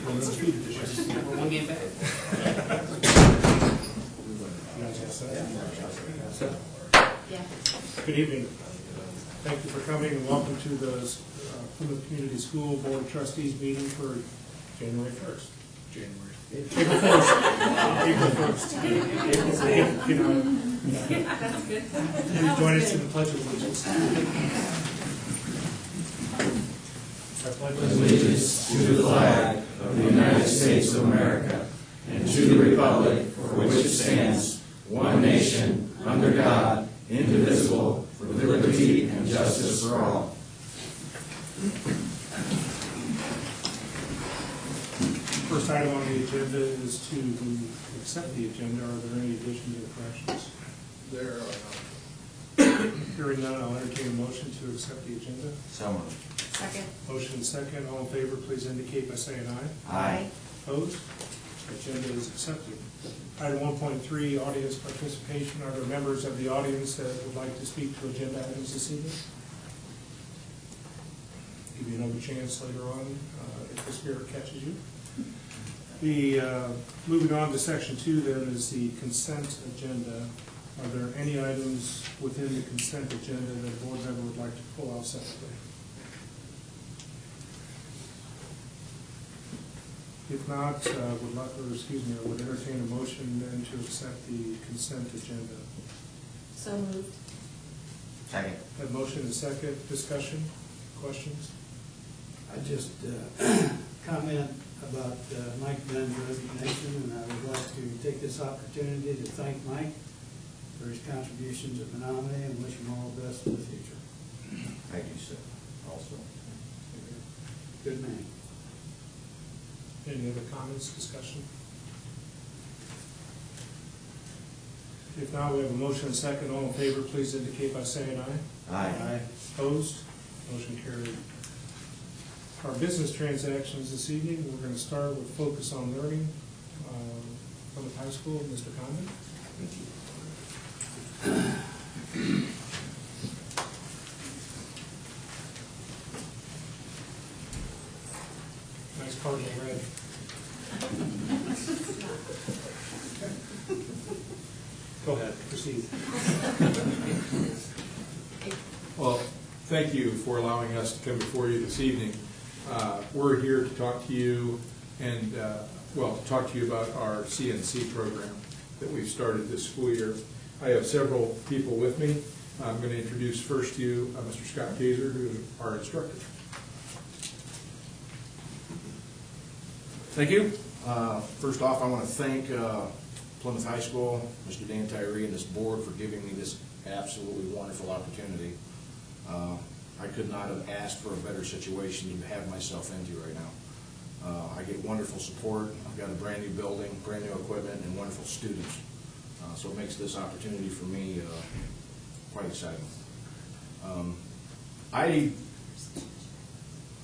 We're one game back. Yeah. Good evening. Thank you for coming and welcome to the Plymouth Community School Board of Trustees meeting for January 1st. April 1st. April 1st. You know, That's good. please join us in the Pledge of Allegiance. I pledge Allegiance to the flag of the United States of America and to the republic for which it stands, one nation, under God, indivisible, with liberty and justice for all. First item on the agenda is to accept the agenda. Are there any additions or corrections? There are none. Hearing none, I'll entertain a motion to accept the agenda. So moved. Second. Motion second. All in favor, please indicate by saying aye. Aye. Opposed? Agenda is accepted. Item 1.3, audience participation. Are there members of the audience that would like to speak to agenda items this evening? Give you another chance later on if the spirit catches you. Moving on to section 2 then is the consent agenda. Are there any items within the consent agenda that a board member would like to pull out separately? If not, I would entertain a motion then to accept the consent agenda. So moved. Second. Have motion and second. Discussion? Questions? I just comment about Mike Dunn's resignation, and I would like to take this opportunity to thank Mike for his contributions at Menominee and wish him all the best in the future. Thank you, sir. Also. Good man. Any other comments, discussion? If not, we have a motion and second. All in favor, please indicate by saying aye. Aye. Opposed? Motion carried. Our business transactions this evening, we're going to start with focus on learning from the high school. Mr. Condon? Thank you. Nice cardinal red. Go ahead, proceed. Well, thank you for allowing us to come before you this evening. We're here to talk to you and, to talk to you about our CNC program that we've started this school year. I have several people with me. I'm going to introduce first to you Mr. Scott Kaiser, who is our instructor. Thank you. First off, I want to thank Plymouth High School, Mr. Dan Tyree, and this board for giving me this absolutely wonderful opportunity. I could not have asked for a better situation to have myself into right now. I get wonderful support. I've got a brand new building, brand new equipment, and wonderful students. So it makes this opportunity for me quite exciting.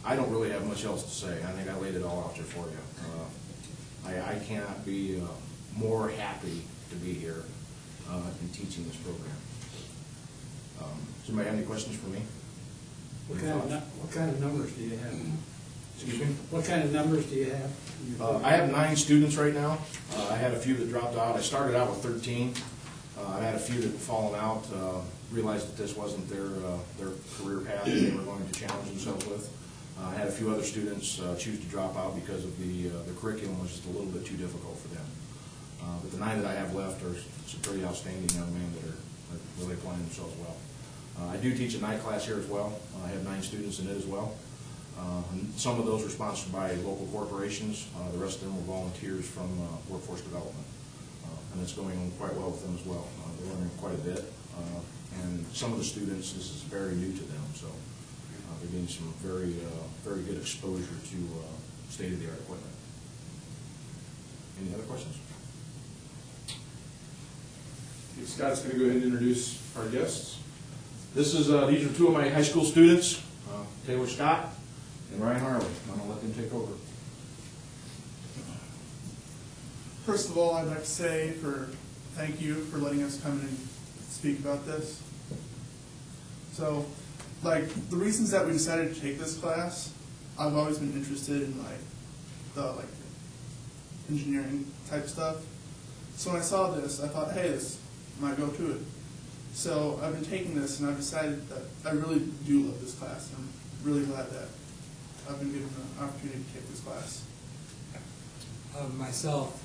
I don't really have much else to say. I think I laid it all out there for you. I cannot be more happy to be here and teaching this program. Does anybody have any questions for me? What kind of numbers do you have? Excuse me? What kind of numbers do you have? I have 9 students right now. I had a few that dropped out. I started out with 13. I had a few that had fallen out, realized that this wasn't their career path that they were going to challenge themselves with. I had a few other students choose to drop out because of the curriculum was just a little bit too difficult for them. But the 9 that I have left are some pretty outstanding young men that are really applying themselves well. I do teach a night class here as well. I have 9 students in it as well. And some of those are sponsored by local corporations. The rest of them are volunteers from workforce development. And it's going on quite well with them as well. They're learning quite a bit. And some of the students, this is very new to them. So they're getting some very good exposure to state-of-the-art equipment. Any other questions? Scott's going to go ahead and introduce our guests. These are 2 of my high school students, Taylor Scott and Ryan Harley. I'm going to let them take over. First of all, I'd like to say thank you for letting us come in and speak about this. So, the reasons that we decided to take this class, I've always been interested in the like engineering type stuff. So when I saw this, I thought, hey, this might go to it. So I've been taking this, and I've decided that I really do love this class. I'm really glad that I've been given the opportunity to take this class. Myself,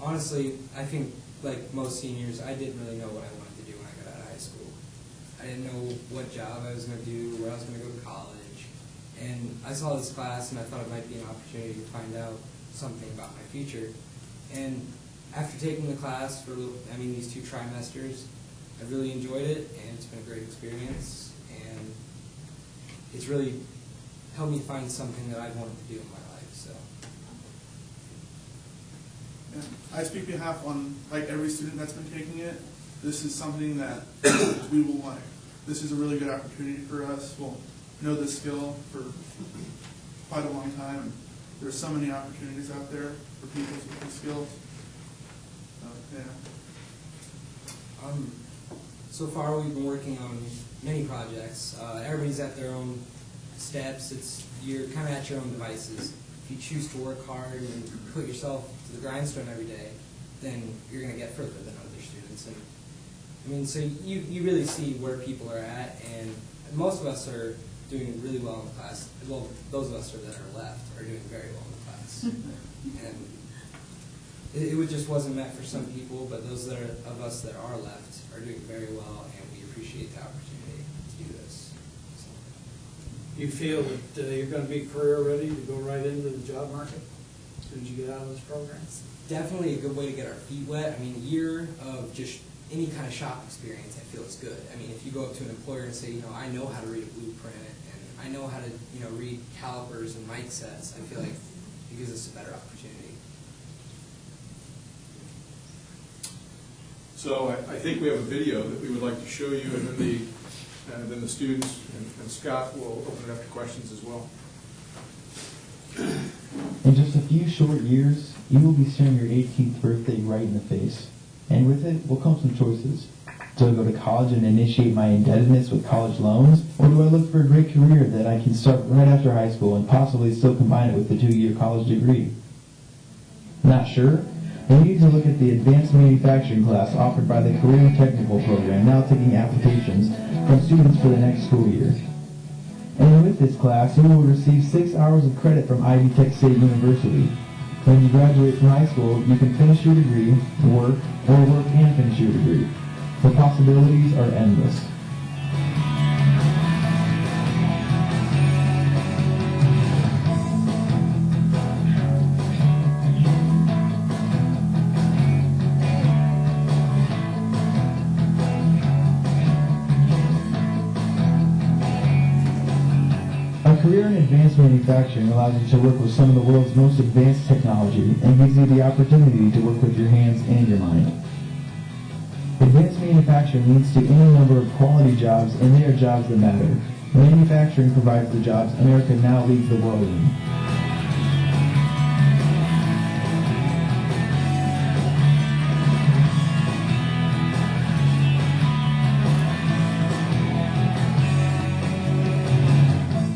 honestly, I think like most seniors, I didn't really know what I wanted to do when I got out of high school. I didn't know what job I was going to do, where I was going to go to college. And I saw this class and I thought it might be an opportunity to find out something about my future. And after taking the class for, these 2 trimesters, I really enjoyed it, and it's been a great experience. And it's really helped me find something that I wanted to do in my life. So. Yeah. I speak behalf on like every student that's been taking it. This is something that we will like. This is a really good opportunity for us. We'll know this skill for quite a long time. There's so many opportunities out there for people with these skills. Yeah. So far, we've been working on many projects. Everybody's at their own steps. You're kind of at your own devices. If you choose to work hard and put yourself to the grindstone every day, then you're going to get further than other students. And so you really see where people are at, and most of us are doing really well in the class. Well, those of us that are left are doing very well in the class. And it just wasn't meant for some people, but those of us that are left are doing very well, and we appreciate the opportunity to do this. So. You feel that you're going to be career ready to go right into the job market as soon as you get out of this program? It's definitely a good way to get our feet wet. A year of just any kind of shop experience, I feel is good. If you go up to an employer and say, I know how to read a blueprint, and I know how to, read calipers and mic sets, I feel like it gives us a better opportunity. So I think we have a video that we would like to show you, and then the students and Scott will open it up to questions as well. In just a few short years, you will be staring your 18th birthday right in the face. And with it will come some choices. Do I go to college and initiate my indebtedness with college loans? Or do I look for a great career that I can start right after high school and possibly still combine it with a 2-year college degree? Not sure? Then you need to look at the advanced manufacturing class offered by the Career and Technical program, now taking applications from students for the next school year. And with this class, you will receive 6 hours of credit from Ivy Tech State University. When you graduate from high school, you can finish your degree, work, or work and finish your degree. The possibilities are endless. A career in advanced manufacturing allows you to work with some of the world's most advanced technology and gives you the opportunity to work with your hands and your mind. Advanced manufacturing leads to any number of quality jobs, and they are jobs that matter. Manufacturing provides the jobs America now leads the world in.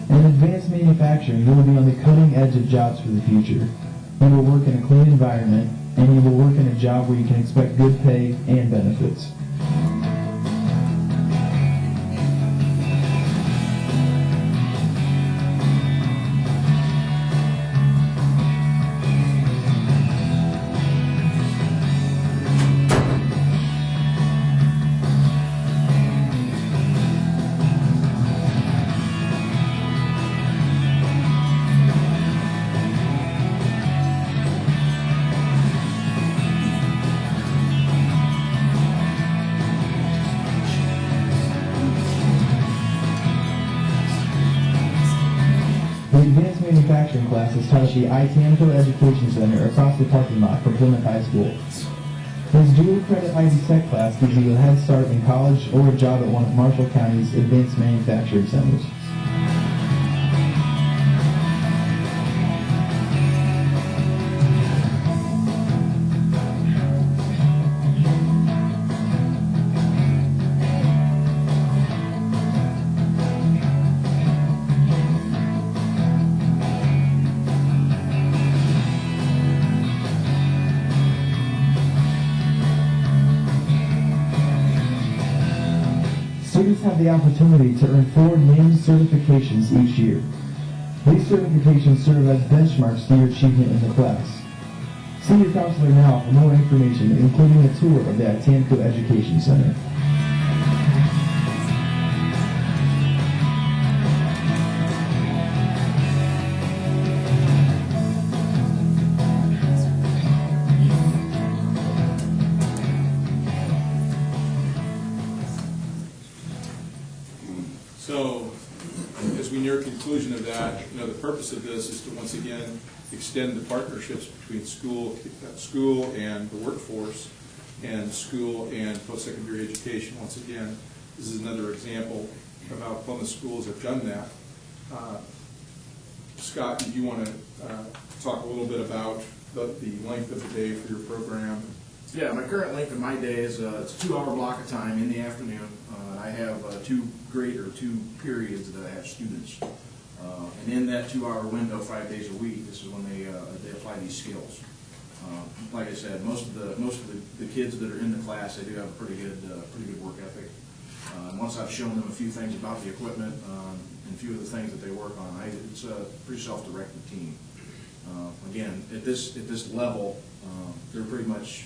In advanced manufacturing, you will be on the cutting edge of jobs for the future. You will work in a clean environment, and you will work in a job where you can expect good pay and benefits. The advanced manufacturing class is taught at the Itanico Education Center across the parking lot from Plymouth High School. This dual credit Ivy Tech class gives you a head start in college or a job at one of Marshall County's advanced manufacturing centers. Students have the opportunity to earn 4 NIM certifications each year. These certifications serve as benchmarks to your achievement in the class. See your counselor now for more information, including a tour of the Atamco Education Center. So, as we near conclusion of that, the purpose of this is to once again extend the partnerships between school and the workforce, and school and post-secondary education. Once again, this is another example of how Plymouth schools have done that. Scott, do you want to talk a little bit about the length of the day for your program? Yeah, my current length of my day is it's a 2-hour block of time in the afternoon. I have 2 periods that I have students. And in that 2-hour window, 5 days a week, this is when they apply these skills. Like I said, most of the kids that are in the class, they do have a pretty good work ethic. Once I've shown them a few things about the equipment and a few of the things that they work on, it's a pretty self-directed team. Again, at this level, they're pretty much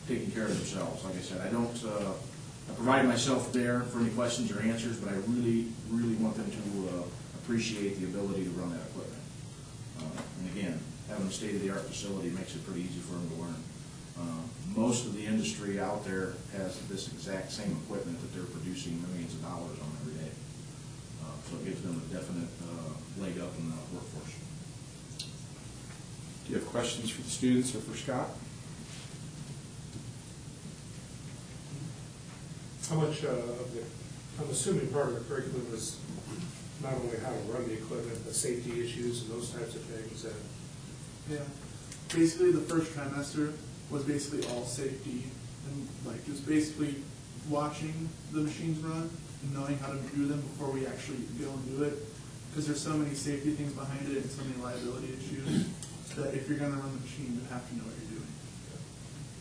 taking care of themselves. Like I said, I provide myself there for any questions or answers, but I really, really want them to appreciate the ability to run that equipment. And again, having a state-of-the-art facility makes it pretty easy for them to learn. Most of the industry out there has this exact same equipment that they're producing millions of dollars on every day. So it gives them a definite leg up in the workforce. Do you have questions for the students or for Scott? How much I'm assuming part of the curriculum is not only how to run the equipment, but safety issues and those types of things. Yeah. Basically, the first trimester was basically all safety and like just basically watching the machines run and knowing how to do them before we actually go and do it. Because there's so many safety things behind it and so many liability issues that if you're going to run the machine, you have to know what you're doing.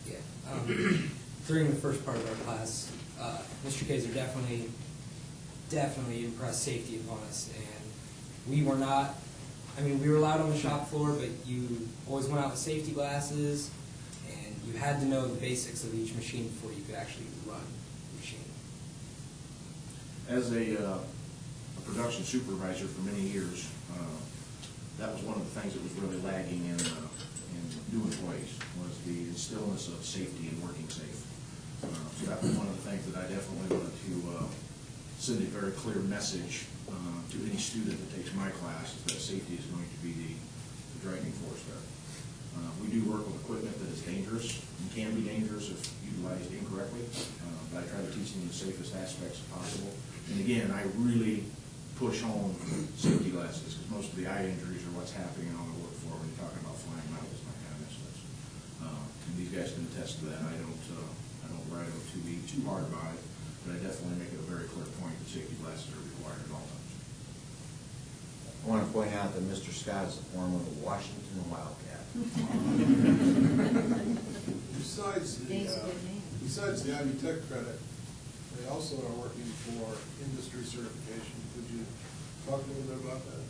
Yeah. During the first part of our class, Mr. Kaiser definitely impressed safety upon us, and we were not, we were allowed on the shop floor, but you always went out with safety glasses, and you had to know the basics of each machine before you could actually run the machine. As a production supervisor for many years, that was one of the things that was really lagging in new employees, was the instillness of safety and working safe. So that was one of the things that I definitely wanted to send a very clear message to any student that takes my class, is that safety is going to be the driving force there. We do work with equipment that is dangerous and can be dangerous if utilized incorrectly, but I try to teach them the safest aspects possible. And again, I really push home safety glasses, because most of the eye injuries are what's happening on the work floor when you're talking about flying metals and that kind of incidents. And these guys can attest to that. I don't ride them to be too hard by it, but I definitely make it a very clear point that safety glasses are required at all times. I want to point out that Mr. Scott is the former Washington Wildcat. Besides the Ivy Tech credit, they also are working for industry certification. Could you talk a little bit about that?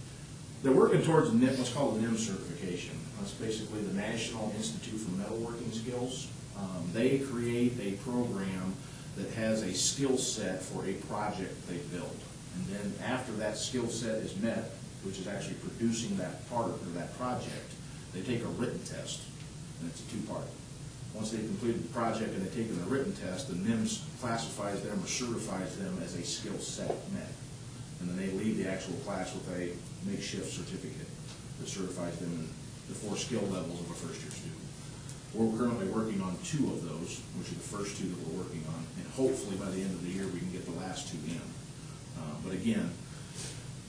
They're working towards what's called a NIM certification. That's basically the National Institute for Metalworking Skills. They create a program that has a skill set for a project they build. And then after that skill set is met, which is actually producing that part or that project, they take a written test, and it's a 2-part. Once they've completed the project and they've taken the written test, the NIMS classifies them or certifies them as a skill set met. And then they leave the actual class with a makeshift certificate that certifies them in the 4 skill levels of a first-year student. We're currently working on 2 of those, which are the first 2 that we're working on, and hopefully by the end of the year we can get the last 2 in. But again,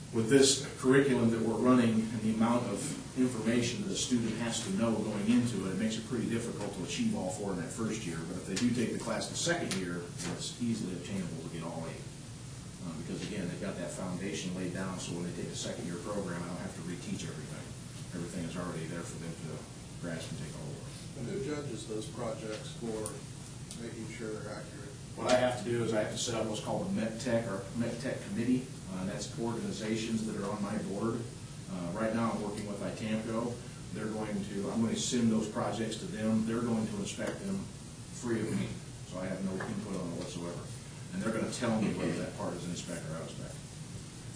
with this curriculum that we're running and the amount of information that a student has to know going into it, it makes it pretty difficult to achieve all 4 in that first year. But if they do take the class the second year, it's easily obtainable to get all 8. Because again, they've got that foundation laid down, so when they take a second-year program, I don't have to reteach everything. Everything is already there for them to grasp and take all over. And who judges those projects for making sure they're accurate? What I have to do is I have to set up what's called a MedTech or MedTech committee. That's organizations that are on my board. Right now, I'm working with ITAMCO. I'm going to send those projects to them. They're going to inspect them free of me, so I have no input on it whatsoever. And they're going to tell me whether that part is inspect or out-inspect.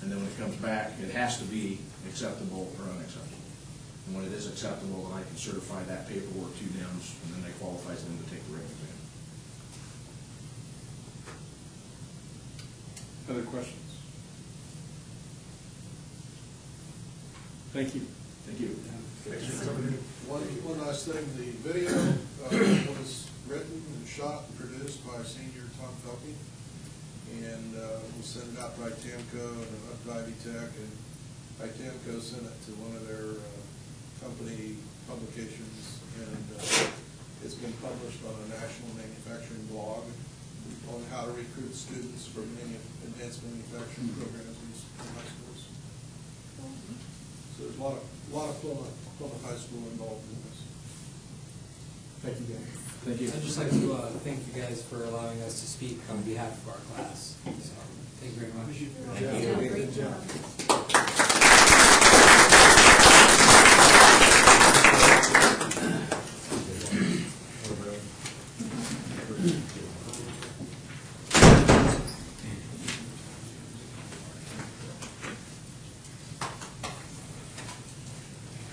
And then when it comes back, it has to be acceptable or unacceptable. And when it is acceptable, then I can certify that paperwork to them, and then that qualifies them to take the written exam. Other questions? Thank you. Thank you. One last thing, the video was written and shot and produced by Senior Tom Felke, and we'll send it out to ITAMCO and up to Ivy Tech, and ITAMCO sent it to one of their company publications, and it's been published on a national manufacturing blog on how to recruit students for advanced manufacturing programs in high schools. So there's a lot of Plymouth High School involved in this. Thank you, Dan. Thank you. I'd just like to thank you guys for allowing us to speak on behalf of our class. So, thank you very much. Thank you. Great job.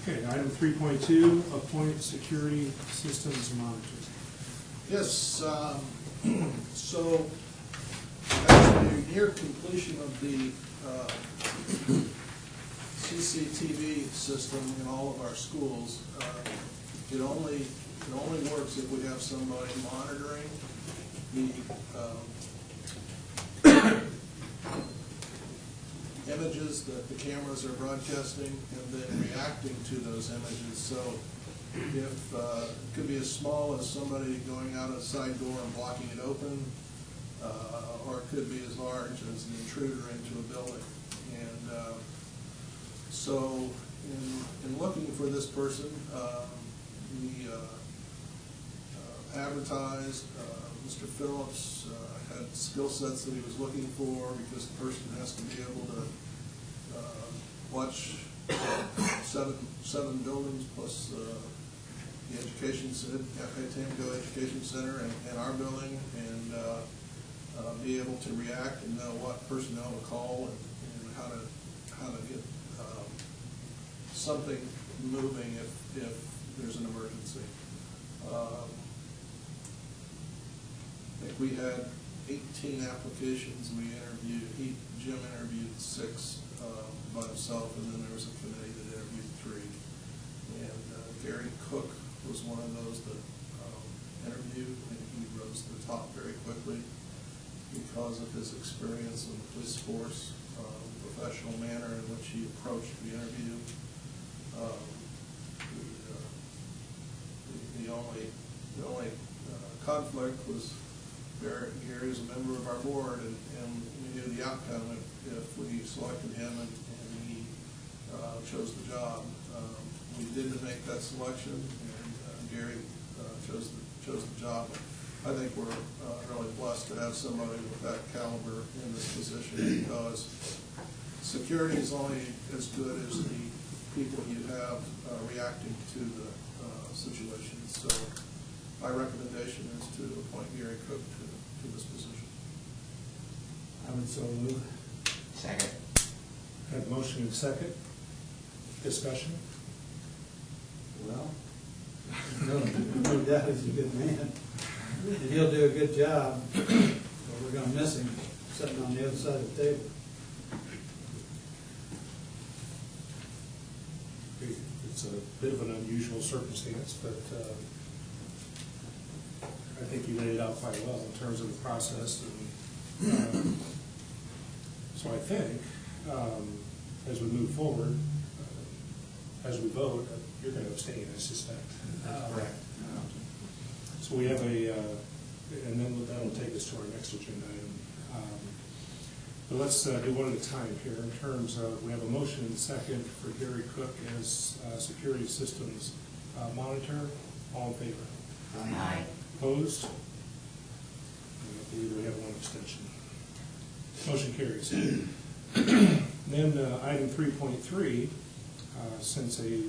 Okay, item 3.2, appoint security systems monitor. Yes, so as we near completion of the CCTV system in all of our schools, it only works if we have somebody monitoring the images that the cameras are broadcasting and then reacting to those images. So if, it could be as small as somebody going out a side door and blocking it open, or it could be as large as an intruder into a building. And so in looking for this person, we advertised, Mr. Phillips had skill sets that he was looking for, because the person has to be able to watch seven buildings plus the education center, ITAMCO Education Center, and our building, and be able to react and know what personnel to call and how to get something moving if there's an emergency. I think we had 18 applications we interviewed. Jim interviewed 6 by himself, and then there was a committee that interviewed 3. And Gary Cook was one of those that interviewed, and he rose to the top very quickly because of his experience in the police force, professional manner in which he approached the interview. The only conflict was Gary is a member of our board, and we knew the outcome if we selected him and he chose the job. We didn't make that selection, and Gary chose the job. I think we're really blessed to have somebody with that caliber in this position, because security is only as good as the people you have reacting to the situation. So my recommendation is to appoint Gary Cook to this position. I would so move. Second. Have motion and second. Discussion? Well, no doubt he's a good man, and he'll do a good job, but we're gonna miss him sitting on the other side of the table. It's a bit of an unusual circumstance, but I think you laid it out quite well in terms of the process. And so I think, as we move forward, as we vote, you're going to abstain, I suspect. Correct. So we have and then that'll take us to our next agenda item. But let's do one at a time here in terms of, we have a motion and second for Gary Cook as security systems monitor. All in favor? Aye. Opposed? I believe we have one abstention. Motion carries. Then item 3.3, since a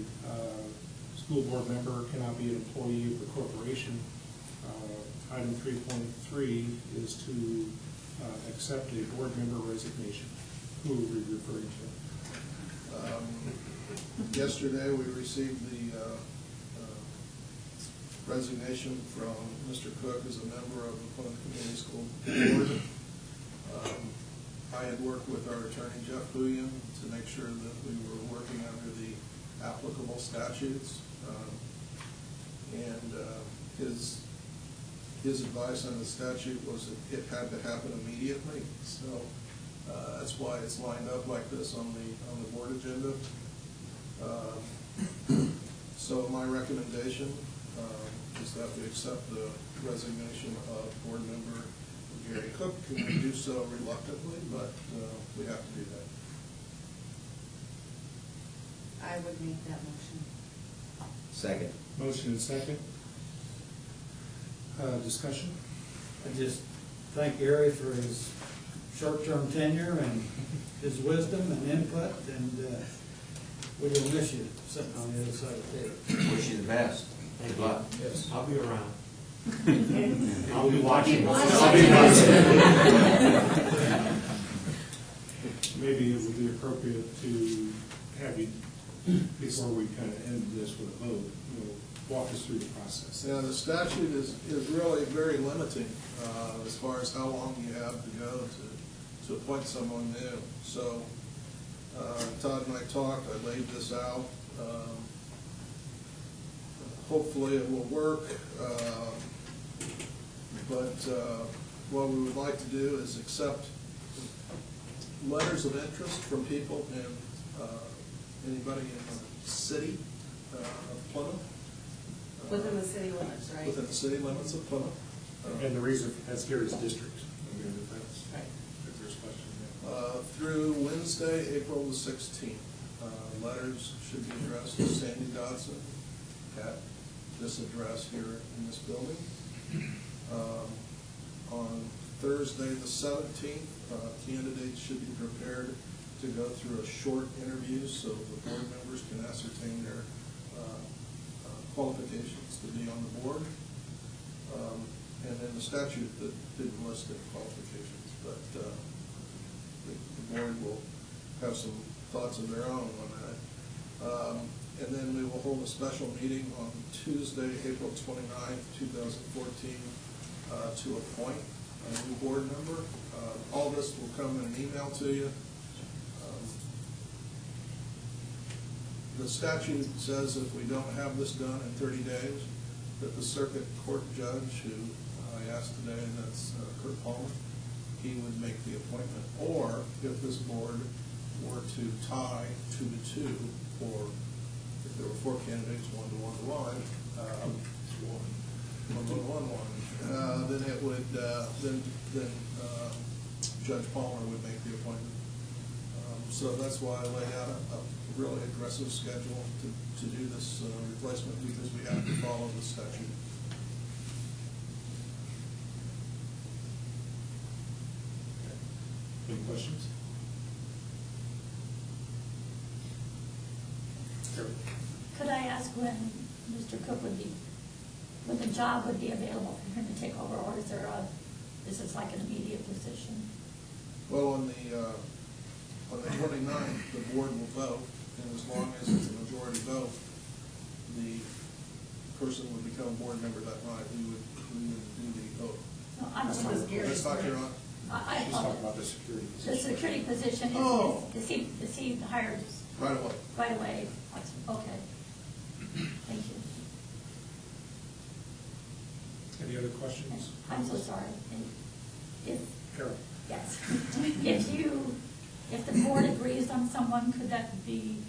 school board member cannot be an employee of the corporation, item 3.3 is to accept a board member resignation. Who are we referring to? Yesterday, we received the resignation from Mr. Cook as a member of the Plymouth Community School Board. I had worked with our attorney, Jeff Bouillon, to make sure that we were working under the applicable statutes. And his advice on the statute was that it had to happen immediately. So that's why it's lined up like this on the board agenda. So my recommendation is that we accept the resignation of board member Gary Cook, and we do so reluctantly, but we have to do that. I would make that motion. Second. Motion and second. Discussion? I just thank Gary for his short-term tenure and his wisdom and input, and we will miss you sitting on the other side of the table. Wish you the best. Good luck. Yes. I'll be around. I'll be watching. Maybe it would be appropriate to have you, before we kind of end this with a vote, walk us through the process. Yeah, the statute is really very limiting as far as how long you have to go to appoint someone new. So Todd and I talked, I laid this out. Hopefully it will work, but what we would like to do is accept letters of interest from people in anybody in the city of Plymouth. Within the city limits, right? Within the city limits of Plymouth. And the reason, that's Gary's district. I mean, if there's questions. Through Wednesday, April the 16th. Letters should be addressed to Sandy Dodson at this address here in this building. On Thursday the 17th, candidates should be prepared to go through a short interview so the board members can ascertain their qualifications to be on the board. And then the statute that didn't list the qualifications, but the board will have some thoughts of their own on that. And then we will hold a special meeting on Tuesday, April 29th, 2014, to appoint a new board member. All this will come in an email to you. The statute says if we don't have this done in 30 days, that the circuit court judge, who I asked today, and that's Kurt Palmer, he would make the appointment. Or if this board were to tie 2-2, or if there were 4 candidates, 1-1-1, then it would then Judge Palmer would make the appointment. So that's why I laid out a really aggressive schedule to do this replacement, because we have to follow the statute. Any questions? Could I ask when Mr. Cook when the job would be available for him to take over, or is this is like an immediate position? Well, on the 29th, the board will vote, and as long as it's a majority vote, the person would become a board member that night. We would do the vote. No, I'm That's sorry. what Gary's That's not your, I She's talking about the security The position. security position, Oh. is he hired right away. right away? Okay. Thank you. Any other questions? I'm so sorry. If, Carol? yes. If the board agrees on someone, could that be,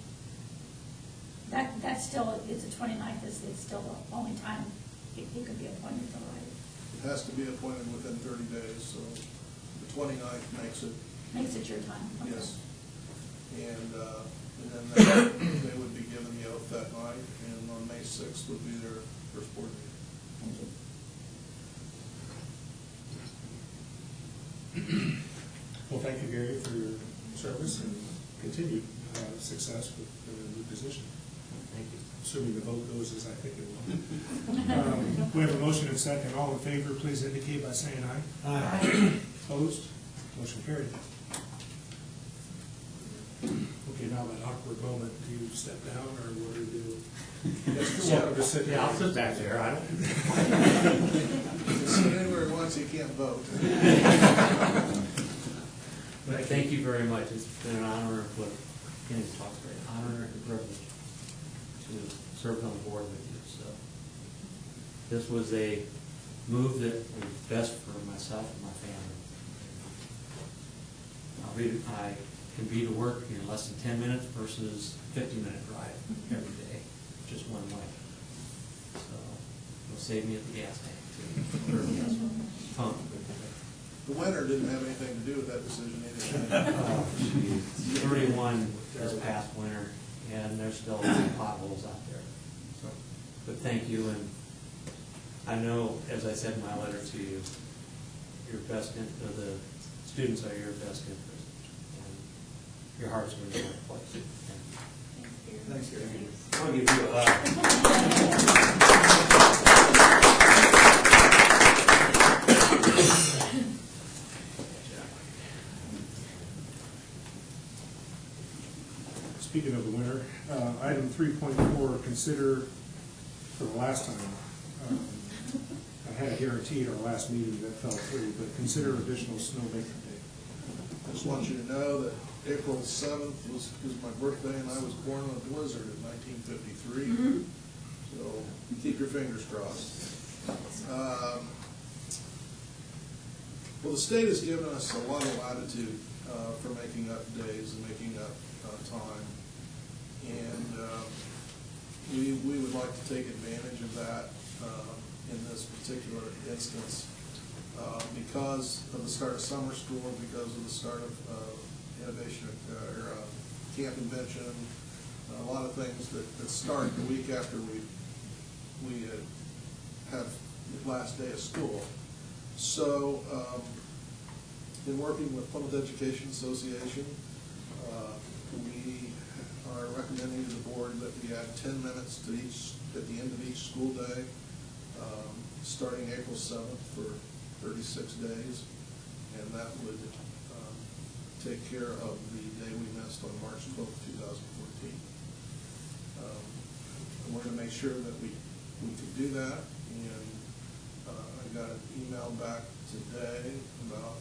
that still, it's the 29th, it's still the only time he could be appointed, all right? It has to be appointed within 30 days, so the 29th makes it, Makes it your time. Okay. yes. And then they would be given the oath that night, and on May 6th would be their first board meeting. Thank you. Well, thank you, Gary, for your service and continued success with the new position. Thank you. Assuming the vote goes as I think it will. We have a motion and second. All in favor, please indicate by saying aye. Aye. Opposed? Motion carried. Okay, now that awkward moment, do you step down or what do you do? Yes, you're welcome to sit down. Yeah, I'll sit back there, I don't. Sit anywhere he wants, he can't vote. Thank you very much. It's been an honor, what Kenny talked about, honor and privilege to serve on the board with you. So this was a move that was best for myself and my family. I can be to work in less than 10 minutes versus 50-minute drive every day, just one way. So it'll save me at the gas tank too. Pump. The winter didn't have anything to do with that decision either. 31 this past winter, and there's still potholes out there. So, but thank you, and I know, as I said in my letter to you, the students are your best interest, and your hearts are in the right place. Thank you. Thanks, Gary. I'll give you a hug. Speaking of the winter, item 3.4, consider, for the last time, I had a guarantee at our last meeting that fell through, but consider additional snowmaking day. I just want you to know that April 7th was my birthday, and I was born in a blizzard in 1953. So keep your fingers crossed. Well, the state has given us a lot of latitude for making up days and making up time. And we would like to take advantage of that in this particular instance because of the start of summer school, because of the start of innovation or camp convention, a lot of things that start the week after we have the last day of school. So in working with Plymouth Education Association, we are recommending to the board that we add 10 minutes to at the end of each school day, starting April 7th for 36 days, and that would take care of the day we missed on March 12th, 2014. And we're going to make sure that we can do that, and I got an email back today about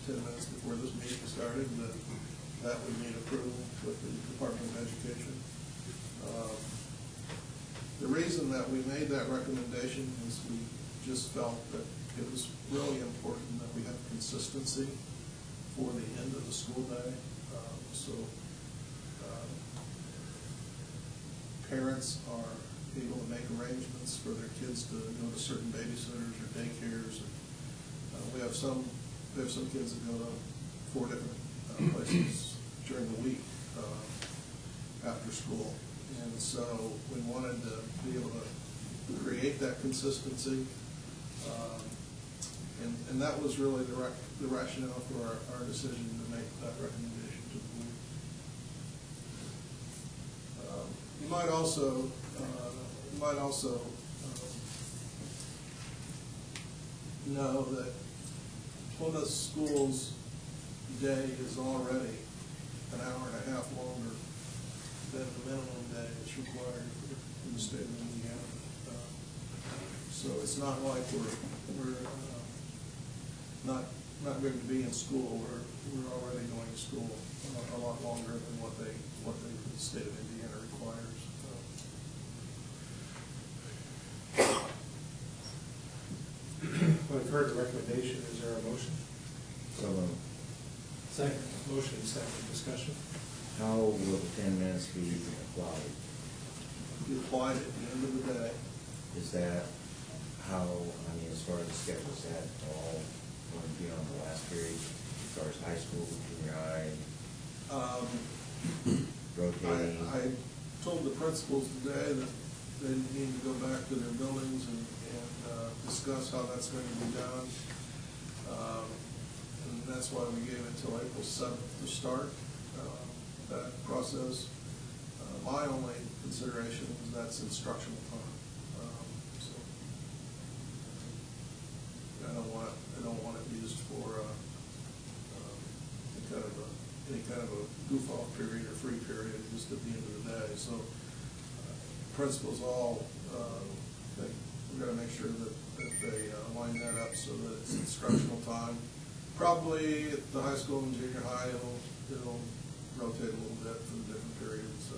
10 minutes before this meeting started that would need approval with the Department of Education. The reason that we made that recommendation is we just felt that it was really important that we have consistency for the end of the school day. Parents are able to make arrangements for their kids to go to certain babysitters or daycares. And, we have some kids that go to 4 different places during the week after school. And so we wanted to be able to create that consistency. And that was really the rationale for our decision to make that recommendation to the board. You might also know that Plymouth Schools' day is already an hour and a half longer than the minimum day that's required in the state of Indiana. So it's not like we're not going to be in school. We're already going to school a lot longer than what the state of Indiana requires. Well, I've heard the recommendation. Is there a motion? So, Second. Motion and second. Discussion. how will the 10 minutes be applied? Be applied at the end of the day. Is that how, as far as the schedule, is that all going to be on the last period, as far as high school, junior high, rotating? I told the principals today that they need to go back to their buildings and discuss how that's going to be done. And that's why we gave it till April 7th to start that process. My only consideration is that's instructional time. So I don't want it used for any kind of a goof-off period or free period just at the end of the day. So principals all think we've got to make sure that they line that up so that it's instructional time. Probably at the high school and junior high, it'll rotate a little bit for the different periods.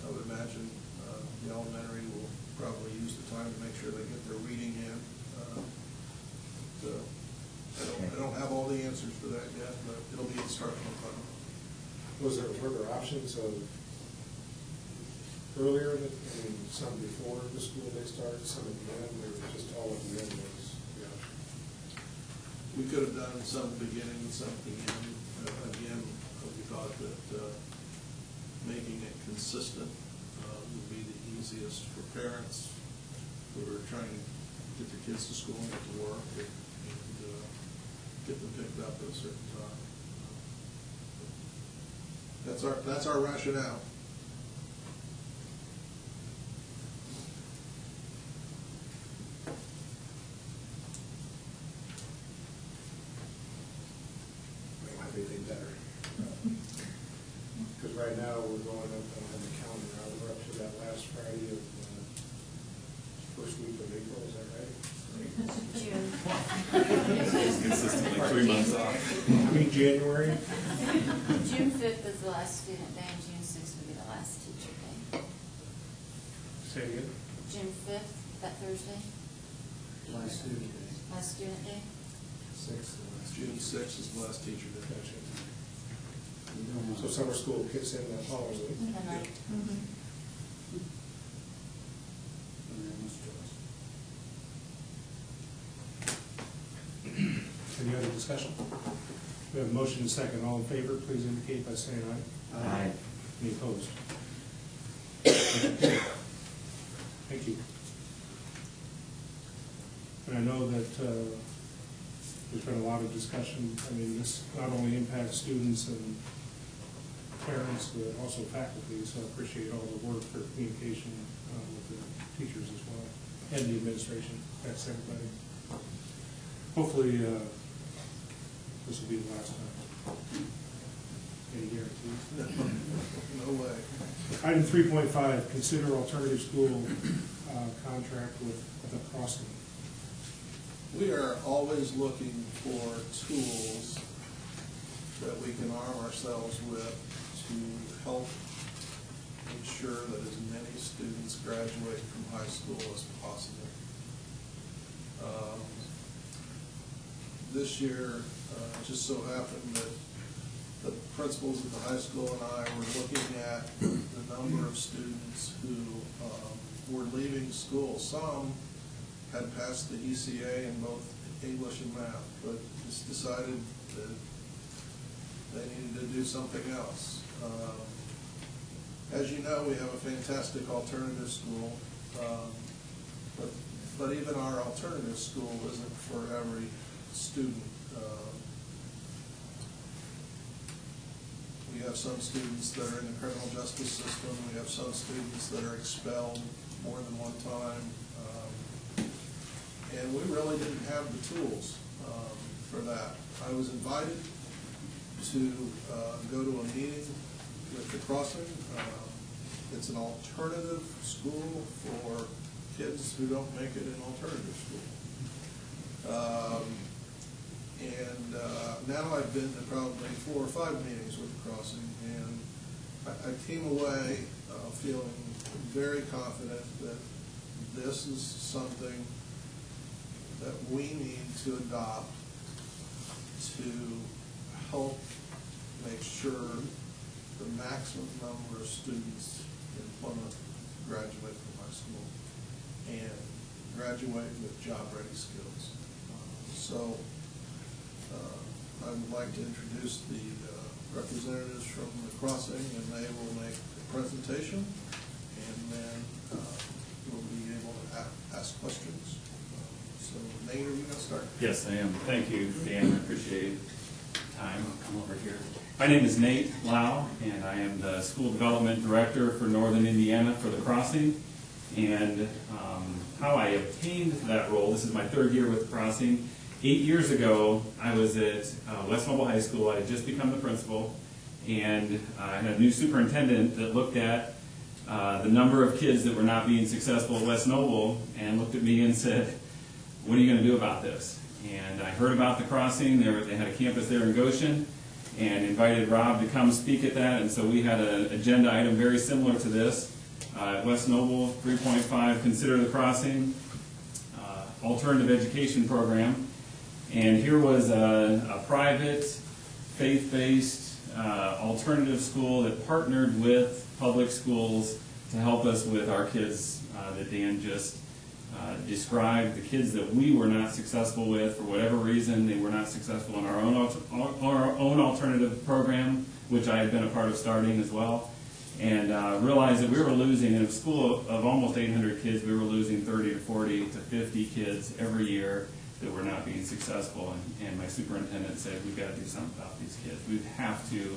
I would imagine the elementary will probably use the time to make sure they get their reading in. I don't have all the answers for that yet, but it'll be instructional time. Was there further options of earlier, some before the school day started, some at the end, or just all at the end was the option? We could have done some at the beginning and some at the end. Again, we thought that making it consistent would be the easiest for parents who are trying to get their kids to school and get to work and get them picked up at a certain time. That's our rationale. Anything better. Because right now, we're going up on the calendar, we're up to that last Friday of first week of April, is that right? June. Consistently 3 months off. I mean, January? June 5th is the last student day, and June 6th will be the last teacher day. Say it again? June 5th, that Thursday, Last student day. last student day. June 6th is the last teacher day. Gotcha. So summer school kicks in that following week? And then Any other discussion? We have a motion and second. All in favor, please indicate by saying aye. Aye. Any opposed? Thank you. And I know that there's been a lot of discussion. I mean, this not only impacts students and parents, but also faculty, so I appreciate all the work for communication with the teachers as well, and the administration. Thanks, everybody. Hopefully, this will be the last time. Any guarantees? No way. Item 3.5, consider alternative school contract with the Crossing. We are always looking for tools that we can arm ourselves with to help ensure that as many students graduate from high school as possible. This year, it just so happened that the principals at the high school and I were looking at the number of students who were leaving school. Some had passed the ECA in both English and math, but just decided that they needed to do something else. As you know, we have a fantastic alternative school, but even our alternative school isn't for every student. We have some students that are in the criminal justice system. We have some students that are expelled more than one time. And we really didn't have the tools for that. I was invited to go to a meeting with the Crossing. It's an alternative school for kids who don't make it in alternative school. Now I've been to probably 4 or 5 meetings with the Crossing, and I came away feeling very confident that this is something that we need to adopt to help make sure the maximum number of students in Plymouth graduate from high school and graduate with job-ready skills. I would like to introduce the representatives from the Crossing, and they will make a presentation, and then we'll be able to ask questions. So, Nate, are you going to start? start. Yes, I am. Thank you, Dan. I appreciate the time. I'll come over here. My name is Nate Lau, and I am the School Development Director for Northern Indiana for the Crossing. And how I obtained that role, this is my third year with the Crossing. 8 years ago, I was at West Mobile High School. I had just become the principal, and I had a new superintendent that looked at the number of kids that were not being successful at West Noble and looked at me and said, "What are you going to do about this?" And I heard about the Crossing. They had a campus there in Goshen, and invited Rob to come speak at that. And so we had an agenda item very similar to this. At West Noble, 3.5, Consider the Crossing, alternative education program. And here was a private, faith-based alternative school that partnered with public schools to help us with our kids that Dan just described, the kids that we were not successful with for whatever reason. They were not successful in our own alternative program, which I had been a part of starting as well, and realized that we were losing, in a school of almost 800 kids, we were losing 30 to 40 to 50 kids every year that were not being successful. And my superintendent said, we've got to do something about these kids. We have to,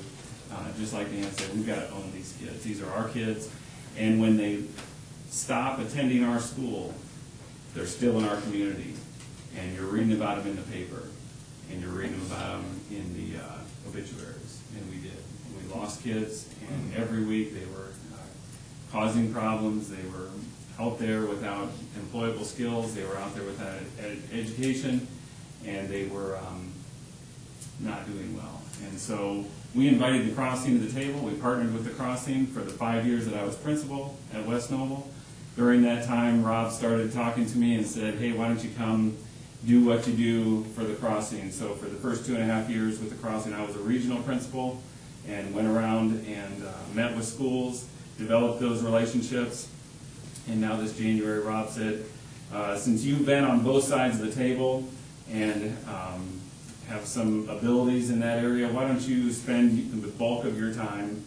just like Dan said, we've got to own these kids. These are our kids. And when they stop attending our school, they're still in our community. And you're reading about them in the paper. And you're reading about them in the obituaries. And we did. We lost kids, and every week they were causing problems. They were out there without employable skills. They were out there without education, and they were not doing well. And so we invited the Crossing to the table. We partnered with the Crossing for the 5 years that I was principal at West Noble. During that time, Rob started talking to me and said, "Hey, why don't you come do what you do for the Crossing?" So for the first 2.5 years with the Crossing, I was a regional principal and went around and met with schools, developed those relationships. And now this January, Rob said, since you've been on both sides of the table and have some abilities in that area, why don't you spend the bulk of your time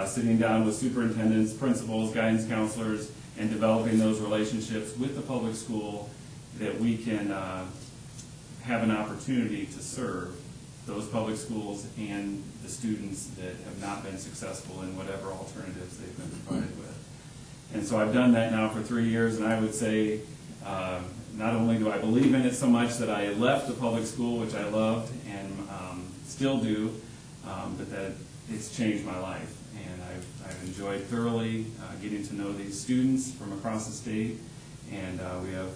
sitting down with superintendents, principals, guidance counselors, and developing those relationships with the public school, that we can have an opportunity to serve those public schools and the students that have not been successful in whatever alternatives they've been provided with. And so I've done that now for 3 years, and I would say not only do I believe in it so much that I left the public school, which I loved and still do, but that it's changed my life. And I've enjoyed thoroughly getting to know these students from across the state. And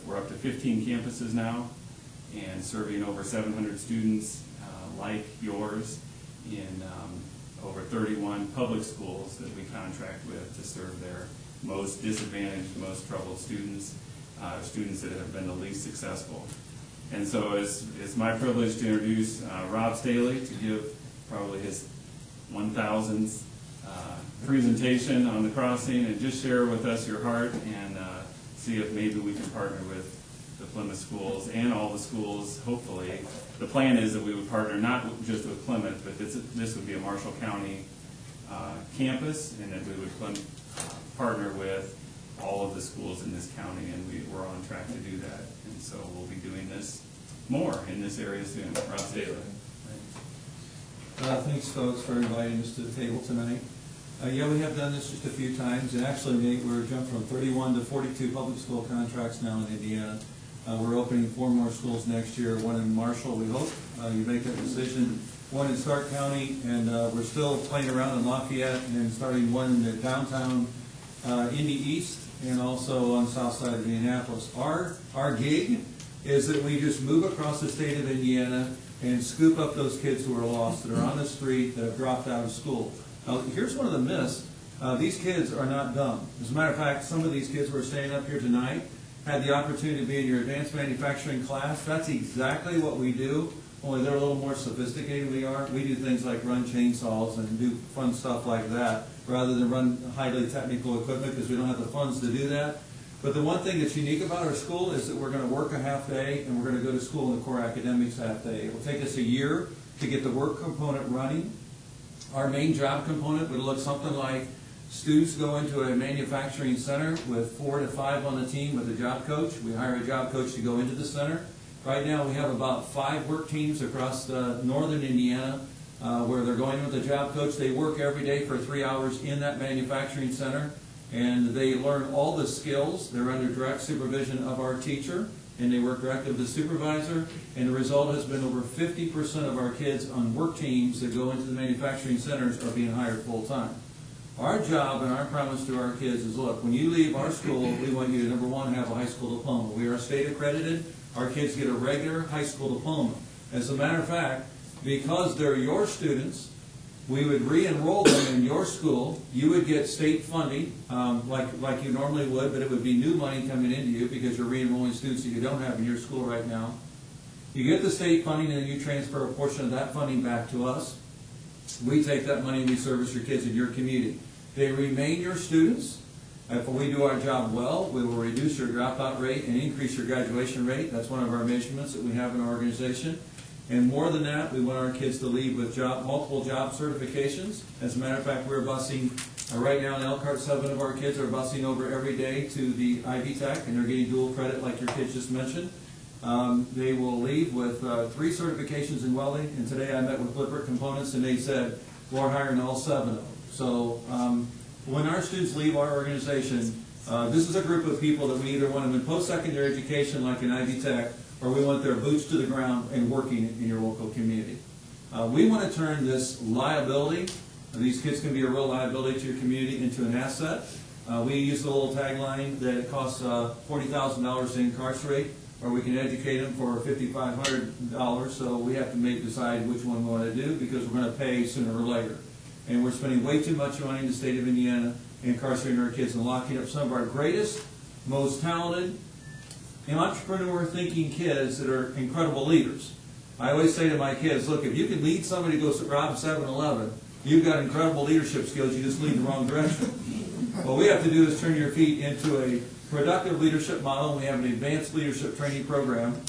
we're up to 15 campuses now and serving over 700 students like yours in over 31 public schools that we contract with to serve their most disadvantaged, most troubled students, students that have been the least successful. And so it's my privilege to introduce Rob Staley to give probably his 1,000th presentation on the Crossing, and just share with us your heart and see if maybe we can partner with the Plymouth schools and all the schools, hopefully. The plan is that we would partner not just with Plymouth, but this would be a Marshall County campus, and that we would partner with all of the schools in this county, and we're on track to do that. And so we'll be doing this more in this area soon. Rob Staley. Thanks, folks, for inviting us to the table tonight. Yeah, we have done this just a few times, and actually, Nate, we're jumped from 31 to 42 public school contracts now in Indiana. We're opening 4 more schools next year, 1 in Marshall, we hope. You make that decision. 1 in Stark County, and we're still playing around in Lafayette, and starting 1 in the downtown Indy East, and also on the south side of Indianapolis. Our gig is that we just move across the state of Indiana and scoop up those kids who are lost, that are on the street, that have dropped out of school. Now, here's one of the myths. These kids are not dumb. As a matter of fact, some of these kids who are staying up here tonight had the opportunity to be in your advanced manufacturing class. That's exactly what we do, only they're a little more sophisticated than we are. We do things like run chainsaws and do fun stuff like that, rather than run highly technical equipment, because we don't have the funds to do that. But the one thing that's unique about our school is that we're going to work a half day, and we're going to go to school in the core academics half day. It will take us a year to get the work component running. Our main job component would look something like students go into a manufacturing center with 4 to 5 on the team with a job coach. We hire a job coach to go into the center, Right now, we have about 5 work teams across northern Indiana where they're going with a job coach. They work every day for 3 hours in that manufacturing center, and they learn all the skills. They're under direct supervision of our teacher, and they work directly with the supervisor, and the result has been over 50% of our kids on work teams that go into the manufacturing centers are being hired full-time. Our job and our promise to our kids is, look, when you leave our school, we want you to, number one, have a high school diploma. We are state accredited. Our kids get a regular high school diploma. As a matter of fact, because they're your students, we would re-enroll them in your school. You would get state funding, like you normally would, but it would be new money coming into you because you're re-enrolling students that you don't have in your school right now. You get the state funding, and then you transfer a portion of that funding back to us. We take that money and we service your kids in your community. They remain your students. If we do our job well, we will reduce your dropout rate and increase your graduation rate. That's one of our measurements that we have in our organization. And more than that, we want our kids to leave with multiple job certifications. As a matter of fact, we're busing, right now in Elkhart, 7 of our kids are busing over every day to the Ivy Tech, and they're getting dual credit like your kids just mentioned. They will leave with 3 certifications in welding, and today I met with Lippert Components, and they said, we're hiring all 7 of them. So when our students leave our organization, this is a group of people that we either want them in post-secondary education like an Ivy Tech, or we want their boots to the ground and working in your local community. We want to turn this liability, these kids can be a real liability to your community, into an asset. We use the little tagline that it costs $40,000 to incarcerate, or we can educate them for $5,500, so we have to decide which one we want to do because we're going to pay sooner or later. And we're spending way too much money in the state of Indiana incarcerating our kids and locking up some of our greatest, most talented, and entrepreneur-thinking kids that are incredible leaders. I always say to my kids, look, if you can lead somebody to go rob 7-Eleven, you've got incredible leadership skills, you just lead the wrong direction. What we have to do is turn your feet into a productive leadership model. We have an advanced leadership training program.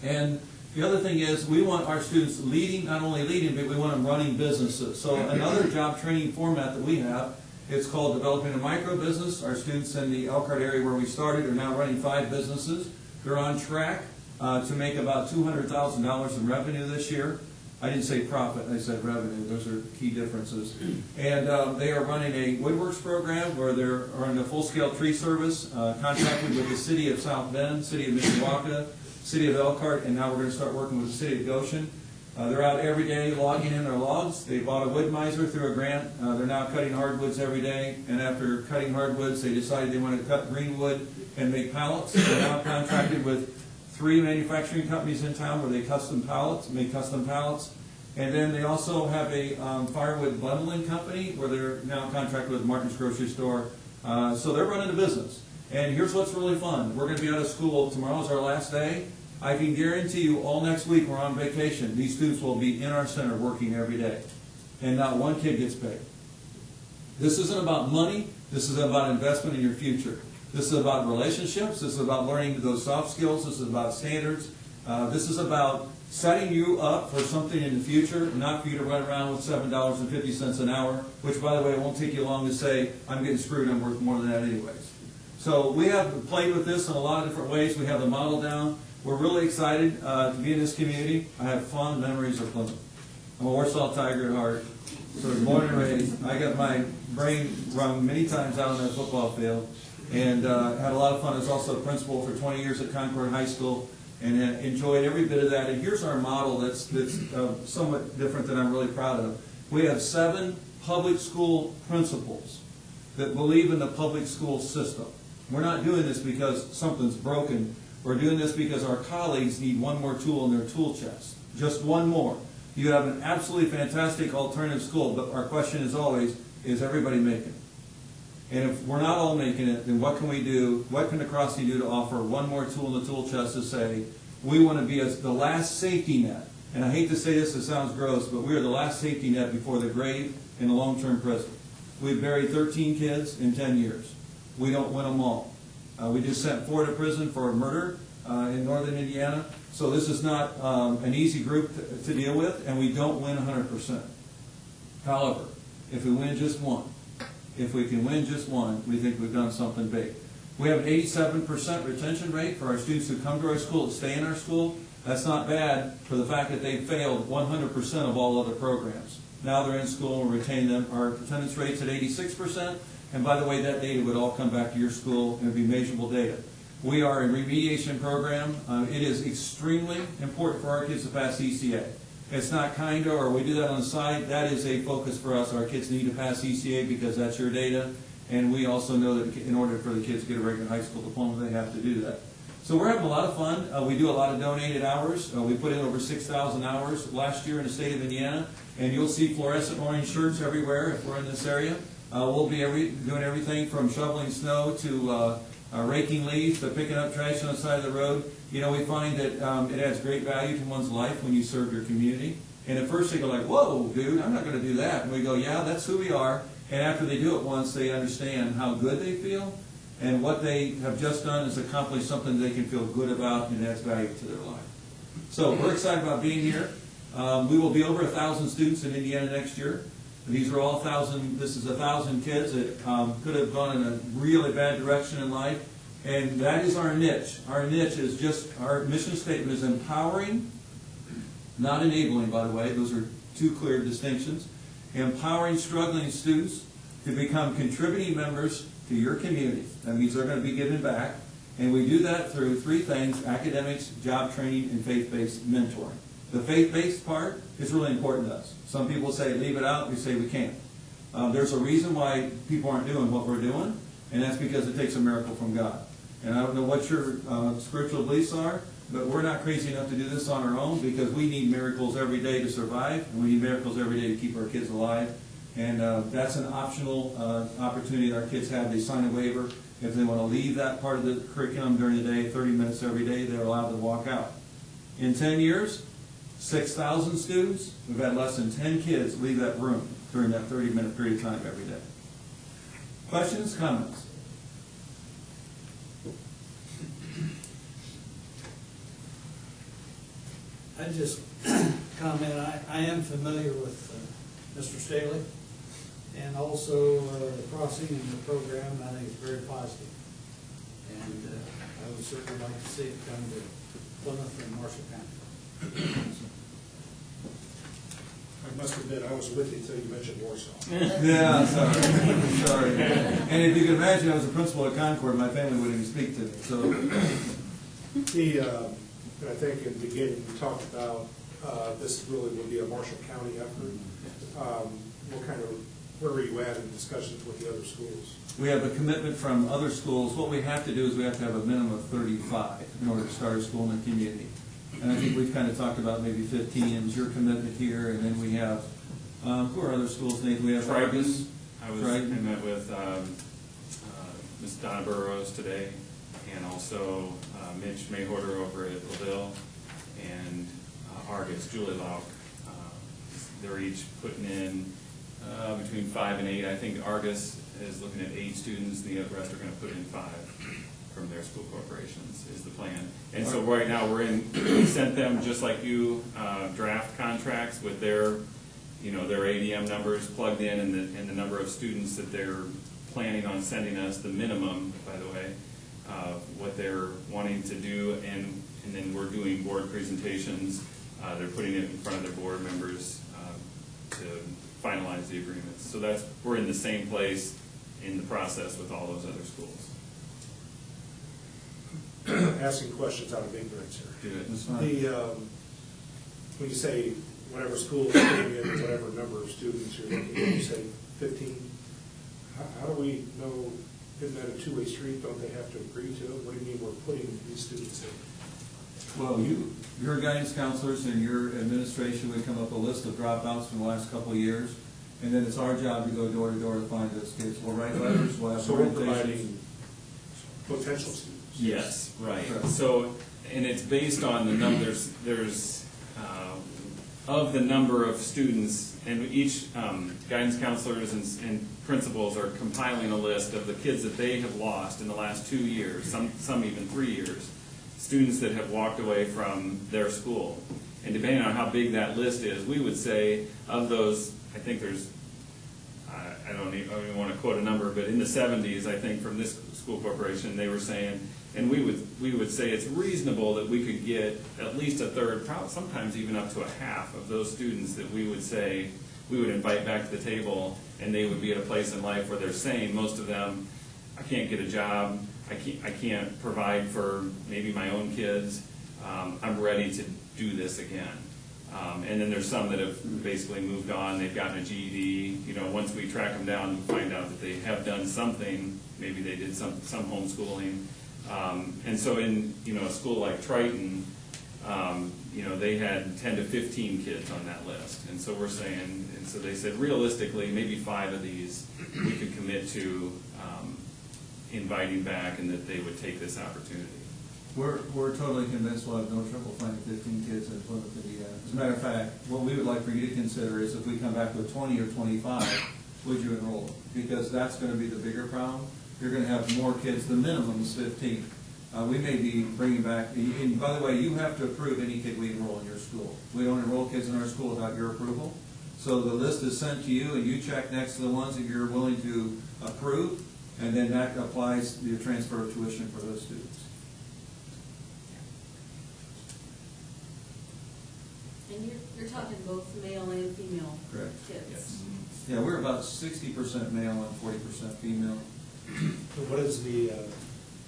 And the other thing is we want our students leading, not only leading, but we want them running businesses. So another job training format that we have, it's called Developing a Micro Business. Our students in the Elkhart area where we started are now running 5 businesses. They're on track to make about $200,000 in revenue this year. I didn't say profit, I said revenue. Those are key differences. And they are running a woodworks program where they're running a full-scale tree service, contracted with the city of South Bend, city of Mishawaka, city of Elkhart, and now we're going to start working with the city of Goshen. They're out every day logging in their logs. They bought a wood miser through a grant. They're now cutting hardwoods every day, and after cutting hardwoods, they decided they wanted to cut green wood and make pallets. They're now contracted with 3 manufacturing companies in town where they make custom pallets. And then they also have a firewood bundling company where they're now contracted with Martin's Grocery Store. So they're running a business. And here's what's really fun. We're going to be out of school. Tomorrow's our last day. I can guarantee you all next week we're on vacation. These students will be in our center working every day. And not one kid gets paid. This isn't about money. This is about investment in your future. This is about relationships. This is about learning those soft skills. This is about standards. This is about setting you up for something in the future, not for you to run around with $7.50 an hour, which, by the way, it won't take you long to say, I'm getting screwed, I'm worth more than that anyways. So we have played with this in a lot of different ways. We have the model down. We're really excited to be in this community. I have fond memories of Plymouth. I'm a Warsaw Tiger at heart. So born and raised. I got my brain wrung many times out on that football field and had a lot of fun. I was also a principal for 20 years at Concord High School and enjoyed every bit of that. And here's our model that's somewhat different that I'm really proud of. We have 7 public school principals that believe in the public school system. We're not doing this because something's broken. We're doing this because our colleagues need one more tool in their tool chest. Just one more. You have an absolutely fantastic alternative school, but our question is always, is everybody making it? And if we're not all making it, then what can we do? What can the Crossing do to offer one more tool in the tool chest to say, we want to be the last safety net. And I hate to say this, it sounds gross, but we are the last safety net before the grave in a long-term prison. We've buried 13 kids in 10 years. We don't win them all. We just sent 4 to prison for murder in northern Indiana. So this is not an easy group to deal with, and we don't win 100%. However, if we win just one, if we can win just one, we think we've done something big. We have an 87% retention rate for our students who come to our school, that stay in our school. That's not bad for the fact that they failed 100% of all other programs. Now they're in school and retain them. Our attendance rate's at 86%. And by the way, that data would all come back to your school and it'd be measurable data. We are a remediation program. It is extremely important for our kids to pass ECA. It's not kinda, or we do that on the side. That is a focus for us. Our kids need to pass ECA because that's your data. And we also know that in order for the kids to get a regular high school diploma, they have to do that. So we're having a lot of fun. We do a lot of donated hours. We put in over 6,000 hours last year in the state of Indiana. And you'll see fluorescent orange shirts everywhere if we're in this area. We'll be doing everything from shoveling snow to raking leaves to picking up trash on the side of the road. You know, we find that it adds great value to one's life when you serve your community. And at first they go like, whoa, dude, I'm not going to do that. And we go, yeah, that's who we are. And after they do it once, they understand how good they feel. And what they have just done is accomplish something they can feel good about and adds value to their life. So we're excited about being here. We will be over 1,000 students in Indiana next year. These are all 1,000, this is 1,000 kids that could have gone in a really bad direction in life. And that is our niche. Our niche is just, our mission statement is empowering, not enabling, by the way. Those are two clear distinctions. Empowering struggling students to become contributing members to your community. That means they're going to be giving back. And we do that through three things: academics, job training, and faith-based mentoring. The faith-based part is really important to us. Some people say leave it out, we say we can't. There's a reason why people aren't doing what we're doing, and that's because it takes a miracle from God. And I don't know what your spiritual beliefs are, but we're not crazy enough to do this on our own because we need miracles every day to survive, and we need miracles every day to keep our kids alive. And that's an optional opportunity that our kids have. They sign a waiver. If they want to leave that part of the curriculum during the day, 30 minutes every day, they're allowed to walk out. In 10 years, 6,000 students, we've had less than 10 kids leave that room during that 30-minute period of time every day. Questions, comments? I just comment, I am familiar with Mr. Staley, and also the crossing and the program. I think it's very positive. And I would certainly like to see it come to Plymouth and Marshall County. I must admit, I was with you until you mentioned Warsaw. Yeah, sorry. And if you can imagine, I was a principal at Concord, my family wouldn't even speak to me. So, I think in the beginning we talked about this really will be a Marshall County effort. Where are you at in discussions with the other schools? we have a commitment from other schools. What we have to do is we have to have a minimum of 35 in order to start a school in the community. And I think we've kind of talked about maybe 15, and your commitment here, and then we have, who are other schools, Nathan? We have Triton. I met with Ms. Donna Burrows today, and also Mitch Mayhorter over at LaVille, and Argus, Julie Lauk. They're each putting in between 5 and 8. I think Argus is looking at 8 students, the rest are going to put in 5 from their school corporations, is the plan. And so right now we sent them, just like you, draft contracts with their, their ADM numbers plugged in, and the number of students that they're planning on sending us, the minimum, by the way, what they're wanting to do, and then we're doing board presentations. They're putting it in front of their board members to finalize the agreements. So we're in the same place in the process with all those other schools. Asking questions out of ignorance here. Do it. When you say whatever school is putting in whatever number of students you're looking at, you say 15, how do we know, isn't that a two-way street? Don't they have to agree to it? What do you mean we're putting these students in? Well, your guidance counselors and your administration would come up with a list of dropouts from the last couple of years, and then it's our job to go door to door to find those kids. We'll write letters, we'll have So we're presentations. providing potential students. Yes, right. So, and it's based on the numbers. There's of the number of students, and each guidance counselors and principals are compiling a list of the kids that they have lost in the last 2 years, some even 3 years, students that have walked away from their school. And depending on how big that list is, we would say of those, I think there's, I don't even want to quote a number, but in the 70s, I think, from this school corporation, they were saying, and we would say it's reasonable that we could get at least a third, sometimes even up to a half of those students that we would say, we would invite back to the table, and they would be at a place in life where they're saying, most of them, I can't get a job, I can't provide for maybe my own kids, I'm ready to do this again. And then there's some that have basically moved on, they've gotten a GED, you know, once we track them down and find out that they have done something, maybe they did some homeschooling. And so in, you know, a school like Triton, you know, they had 10 to 15 kids on that list. And so we're saying, and so they said realistically, maybe 5 of these we could commit to inviting back and that they would take this opportunity. We're totally convinced we'll have no trouble finding 15 kids in Plymouth, Indiana. As a matter of fact, what we would like for you to consider is if we come back with 20 or 25, would you enroll them? Because that's going to be the bigger problem. You're going to have more kids, the minimum is 15. We may be bringing back, and by the way, you have to approve any kid we enroll in your school. We don't enroll kids in our school without your approval. So the list is sent to you, and you check next to the ones that you're willing to approve, and then that applies your transfer of tuition for those students. And you're talking both male and female Correct. kids? Yes. Yeah, we're about 60% male and 40% female. What is the,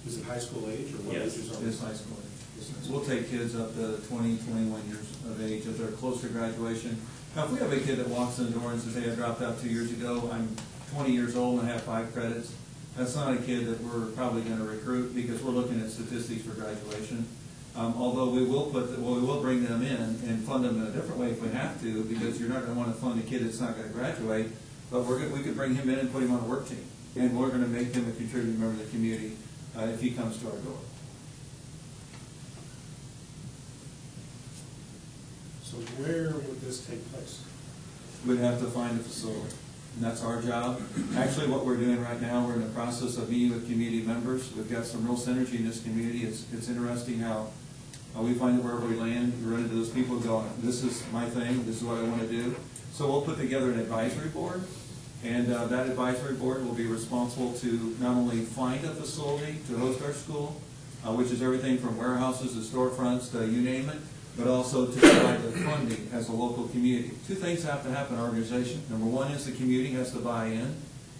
is it high school age, or what Yes. ages are It's high school age. We'll take kids up to 20, 21 years of age if they're close to graduation. Now, if we have a kid that walks in the door and says, hey, I dropped out 2 years ago, I'm 20 years old and I have 5 credits, that's not a kid that we're probably going to recruit because we're looking at statistics for graduation. Although we will we will bring them in and fund them in a different way if we have to, because you're not going to want to fund a kid that's not going to graduate. But we could bring him in and put him on a work team, and we're going to make him a contributing member of the community if he comes to our door. So where would this take place? We'd have to find a facility, and that's our job. Actually, what we're doing right now, we're in the process of meeting with community members. We've got some real synergy in this community. It's interesting how we find that wherever we land, we run into those people who go, this is my thing, this is what I want to do. So we'll put together an advisory board, and that advisory board will be responsible to not only find a facility to host our school, which is everything from warehouses to storefronts to you name it, but also to provide the funding as a local community. 2 things have to happen in our organization. Number 1 is the community has to buy in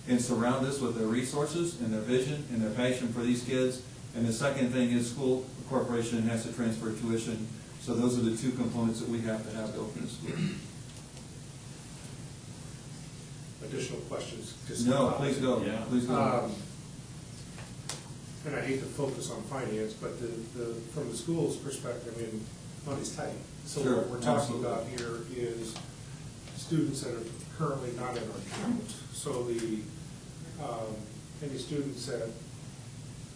and surround us with their resources and their vision and their passion for these kids. And the second thing is school corporation has to transfer tuition. So those are the 2 components that we have to open the school. Additional questions? Just No, please go. Yeah. Please go. And I hate to focus on finance, but from the school's perspective, I mean, money's tight. So Sure, what we're talking absolutely. about here is students that are currently not in our count. So any students that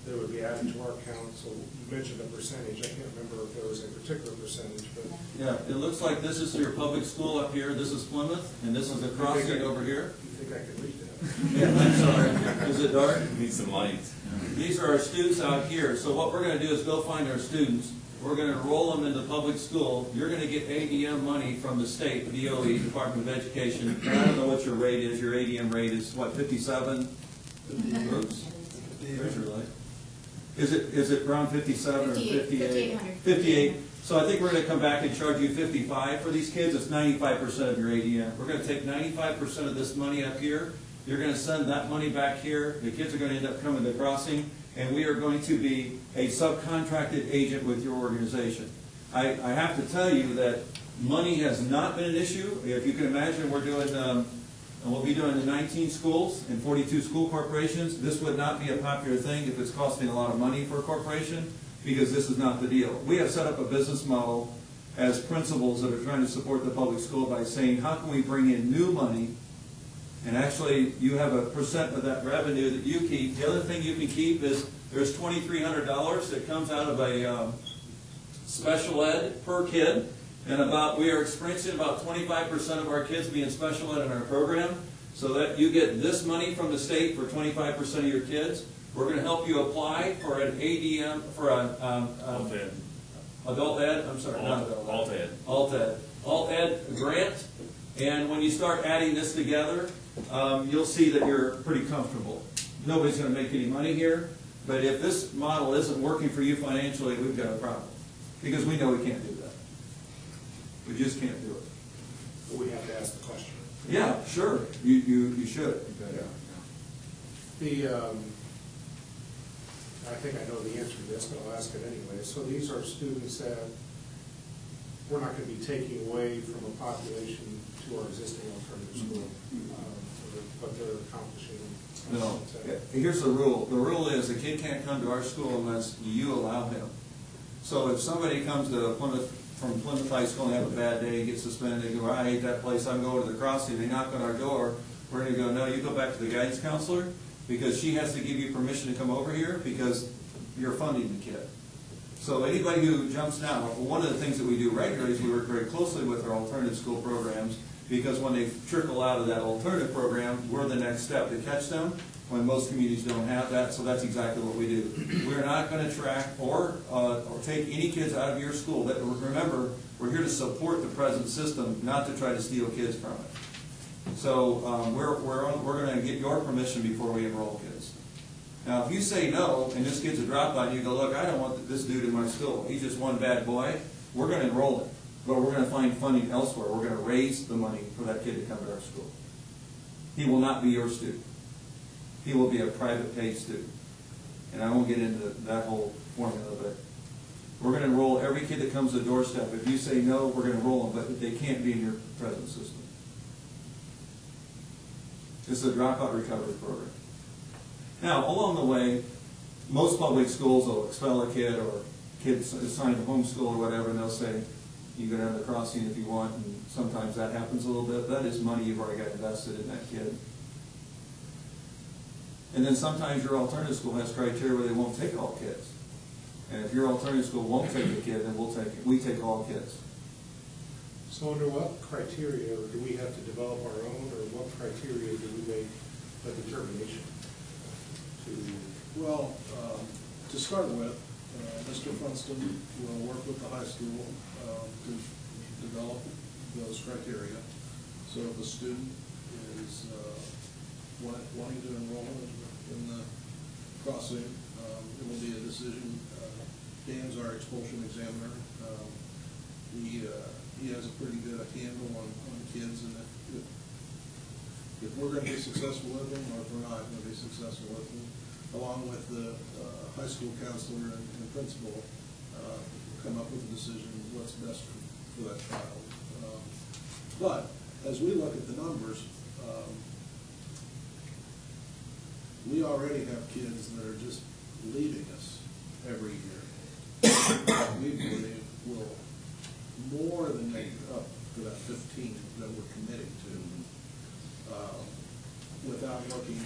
would be added to our count, so you mentioned a percentage, I can't remember if there was a particular percentage, but. Yeah, it looks like this is your public school up here, this is Plymouth, and this is the crossing over here. You think I could read that? Yeah, I'm sorry. Is it dark? Need some lights. These are our students out here. So what we're going to do is go find our students. We're going to enroll them in the public school. You're going to get ADM money from the state, DOE, Department of Education. And I don't know what your rate is. Your ADM rate is what, 57? Oops. There's your light. Is it around 57 or 58? 5800. 58. So I think we're going to come back and charge you 55 for these kids. It's 95% of your ADM. We're going to take 95% of this money up here. You're going to send that money back here. The kids are going to end up coming to the crossing, and we are going to be a subcontracted agent with your organization. I have to tell you that money has not been an issue. If you can imagine, we're doing, and we'll be doing in 19 schools and 42 school corporations. This would not be a popular thing if it's costing a lot of money for a corporation, because this is not the deal. We have set up a business model as principals that are trying to support the public school by saying, how can we bring in new money? And actually, you have a percent of that revenue that you keep. The other thing you can keep is there's $2,300 that comes out of a special ed per kid. And we are experiencing about 25% of our kids being special ed in our program. So that you get this money from the state for 25% of your kids. We're going to help you apply for an ADM, for an adult ed, I'm sorry, not adult ed. Alt-ed. Alt-ed. Alt-ed grant. And when you start adding this together, you'll see that you're pretty comfortable. Nobody's going to make any money here, but if this model isn't working for you financially, we've got a problem. Because we know we can't do that. We just can't do it. But we have to ask the question. Yeah, sure, you should. I think I know the answer to this, but I'll ask it anyway. So these are students that we're not going to be taking away from a population to our existing alternative school, but they're accomplishing. No, here's the rule. The rule is a kid can't come to our school unless you allow him. So if somebody comes to from Plymouth High School and have a bad day, get suspended, they go, I hate that place, I'm going to the Crossing, they knock on our door, we're going to go, no, you go back to the guidance counselor, because she has to give you permission to come over here, because you're funding the kid. So anybody who jumps now, one of the things that we do regularly is we work very closely with our alternative school programs, because when they trickle out of that alternative program, we're the next step to catch them, when most communities don't have that, so that's exactly what we do. We're not going to track or take any kids out of your school. Remember, we're here to support the present system, not to try to steal kids from it. So we're going to get your permission before we enroll kids. Now, if you say no, and this kid's a dropout, and you go, look, I don't want this dude in my school. He's just one bad boy. We're going to enroll him, but we're going to find funding elsewhere. We're going to raise the money for that kid to come to our school. He will not be your student. He will be a private paid student. And I won't get into that whole formula, but we're going to enroll every kid that comes to the doorstep. If you say no, we're going to enroll them, but they can't be in your present system. This is a dropout recovery program. Now, along the way, most public schools will expel a kid, or kids assigned to homeschool or whatever, and they'll say, you go down to the Crossing if you want, and sometimes that happens a little bit. That is money you've already got invested in that kid. And then sometimes your alternative school has criteria where they won't take all kids. And if your alternative school won't take a kid, then we take all kids. So under what criteria, or do we have to develop our own, or what criteria do we make a determination to? Well, to start with, Mr. Funston will work with the high school to develop those criteria. So if a student is wanting to enroll in the Crossing, it will be a decision. Dan's our expulsion examiner. He has a pretty good handle on kids, and if we're going to be successful with them, or if we're not going to be successful with them, along with the high school counselor and principal, come up with a decision what's best for that child. But as we look at the numbers, we already have kids that are just leaving us every year. We believe will more than make up for that 15 that we're committing to, without looking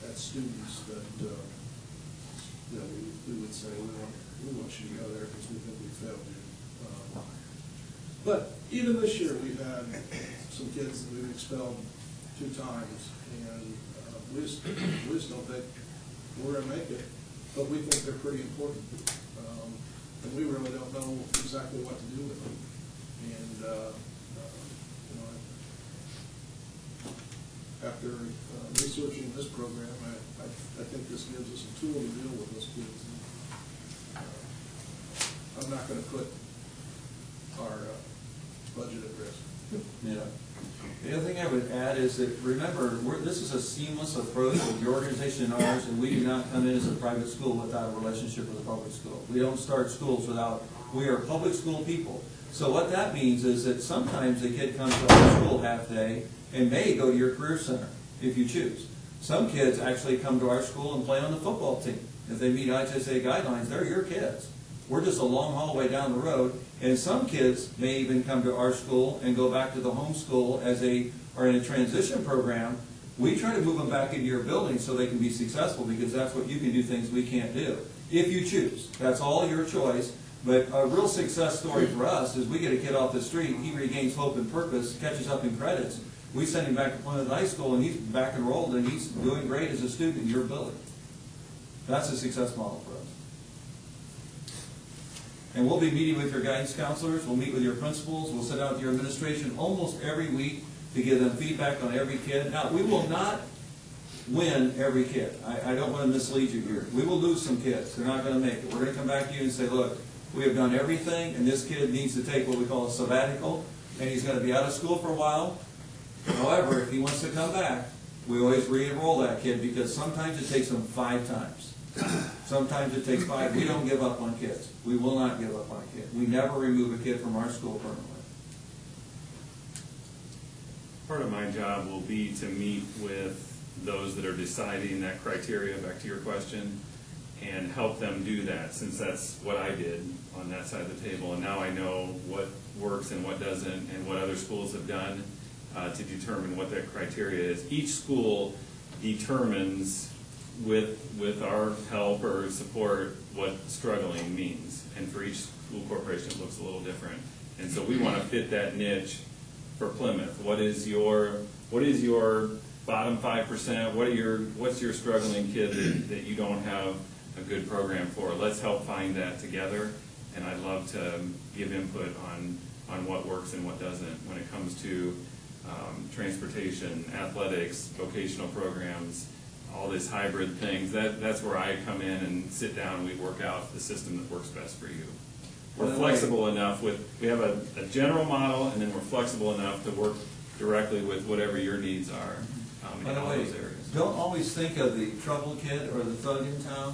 at students that we would say we want you to go there because we think we failed you. But even this year, we've had some kids that we've expelled 2 times, and we just don't think we're going to make it, but we think they're pretty important. And we really don't know exactly what to do with them. And, after researching this program, I think this gives us a tool to deal with those kids. I'm not going to put our budget at risk. Yeah. The other thing I would add is that, remember, this is a seamless approach with your organization and ours, and we do not come in as a private school without a relationship with a public school. We don't start schools without, we are public school people. So what that means is that sometimes a kid comes to our school half day and may go to your career center if you choose. Some kids actually come to our school and play on the football team. If they meet IHSA guidelines, they're your kids. We're just a long hallway down the road, and some kids may even come to our school and go back to the home school or in a transition program. We try to move them back into your building so they can be successful, because that's what you can do, things we can't do, if you choose. That's all your choice. But a real success story for us is we get a kid off the street, he regains hope and purpose, catches up in credits. We send him back to Plymouth High School, and he's back enrolled, and he's doing great as a student in your building. That's a success model for us. And we'll be meeting with your guidance counselors, we'll meet with your principals, we'll sit down with your administration almost every week to give them feedback on every kid. Now, we will not win every kid. I don't want to mislead you here. We will lose some kids. They're not going to make it. We're going to come back to you and say, look, we have done everything, and this kid needs to take what we call a sabbatical, and he's going to be out of school for a while. However, if he wants to come back, we always re-enroll that kid, because sometimes it takes them 5 times. Sometimes it takes 5. We don't give up on kids. We will not give up on a kid. We never remove a kid from our school permanently. Part of my job will be to meet with those that are deciding that criteria, back to your question, and help them do that, since that's what I did on that side of the table. And now I know what works and what doesn't, and what other schools have done to determine what that criteria is. Each school determines with our help or support what struggling means. And for each school corporation, it looks a little different. And so we want to fit that niche for Plymouth. What is your bottom 5%? What's your struggling kid that you don't have a good program for? Let's help find that together. And I'd love to give input on what works and what doesn't when it comes to transportation, athletics, vocational programs, all these hybrid things. That's where I come in and sit down and we work out the system that works best for you. We're flexible enough we have a general model, and then we're flexible enough to work directly with whatever your needs are in all those areas. Don't always think of the troubled kid or the thug in town.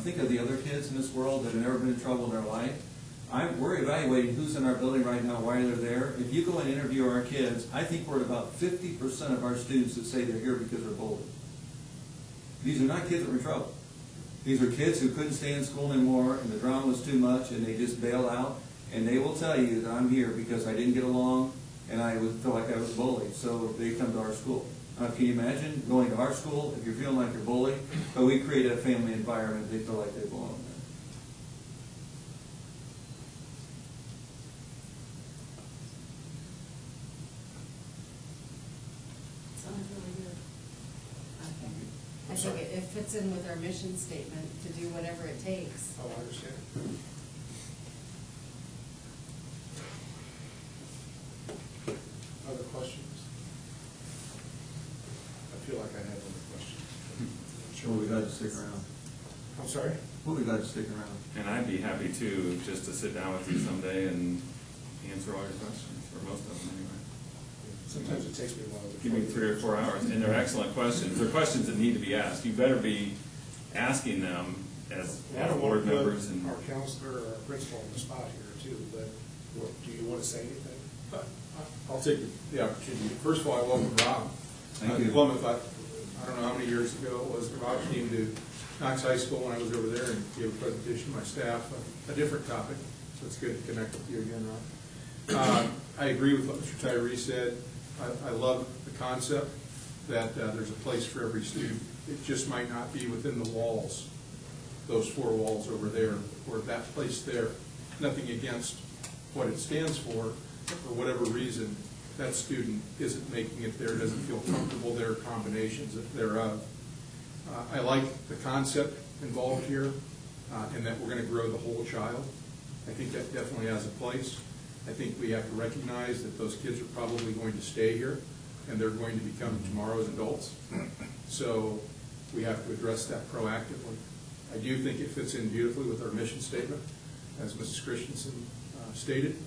Think of the other kids in this world that have never been in trouble in their life. We're evaluating who's in our building right now, why they're there. If you go and interview our kids, I think we're at about 50% of our students that say they're here because they're bullied. These are not kids that were in trouble. These are kids who couldn't stay in school anymore, and the drama was too much, and they just bailed out. And they will tell you that I'm here because I didn't get along, and I felt like I was bullied. So they come to our school. Can you imagine going to our school if you're feeling like you're bullied? But we create a family environment. They feel like they belong there. Sounds really good. I think it fits in with our mission statement to do whatever it takes. Oh, I understand. Other questions? I feel like I have other questions. Sure, we'll be glad to stick around. I'm sorry? We'll be glad to stick around. And I'd be happy too, just to sit down with you someday and answer all your questions, or most of them anyway. Sometimes it takes me a while to. Give me 3 or 4 hours, and they're excellent questions. They're questions that need to be asked. You better be asking them as board members and. Our counselor or our principal on the spot here too, but do you want to say anything? I'll take the opportunity. First of all, I welcome Rob. Thank you. Plymouth, I don't know how many years ago it was, Rob came to Knox High School when I was over there and gave a presentation to my staff on a different topic. So it's good to connect with you again, Rob. I agree with what Mr. Tyree said. I love the concept that there's a place for every student. It just might not be within the walls, those 4 walls over there, or that place there. Nothing against what it stands for whatever reason, that student isn't making it there, doesn't feel comfortable there, combinations thereof. I like the concept involved here, and that we're going to grow the whole child. I think that definitely has a place. I think we have to recognize that those kids are probably going to stay here, and they're going to become tomorrow's adults. So we have to address that proactively. I do think it fits in beautifully with our mission statement, as Mrs. Christensen stated.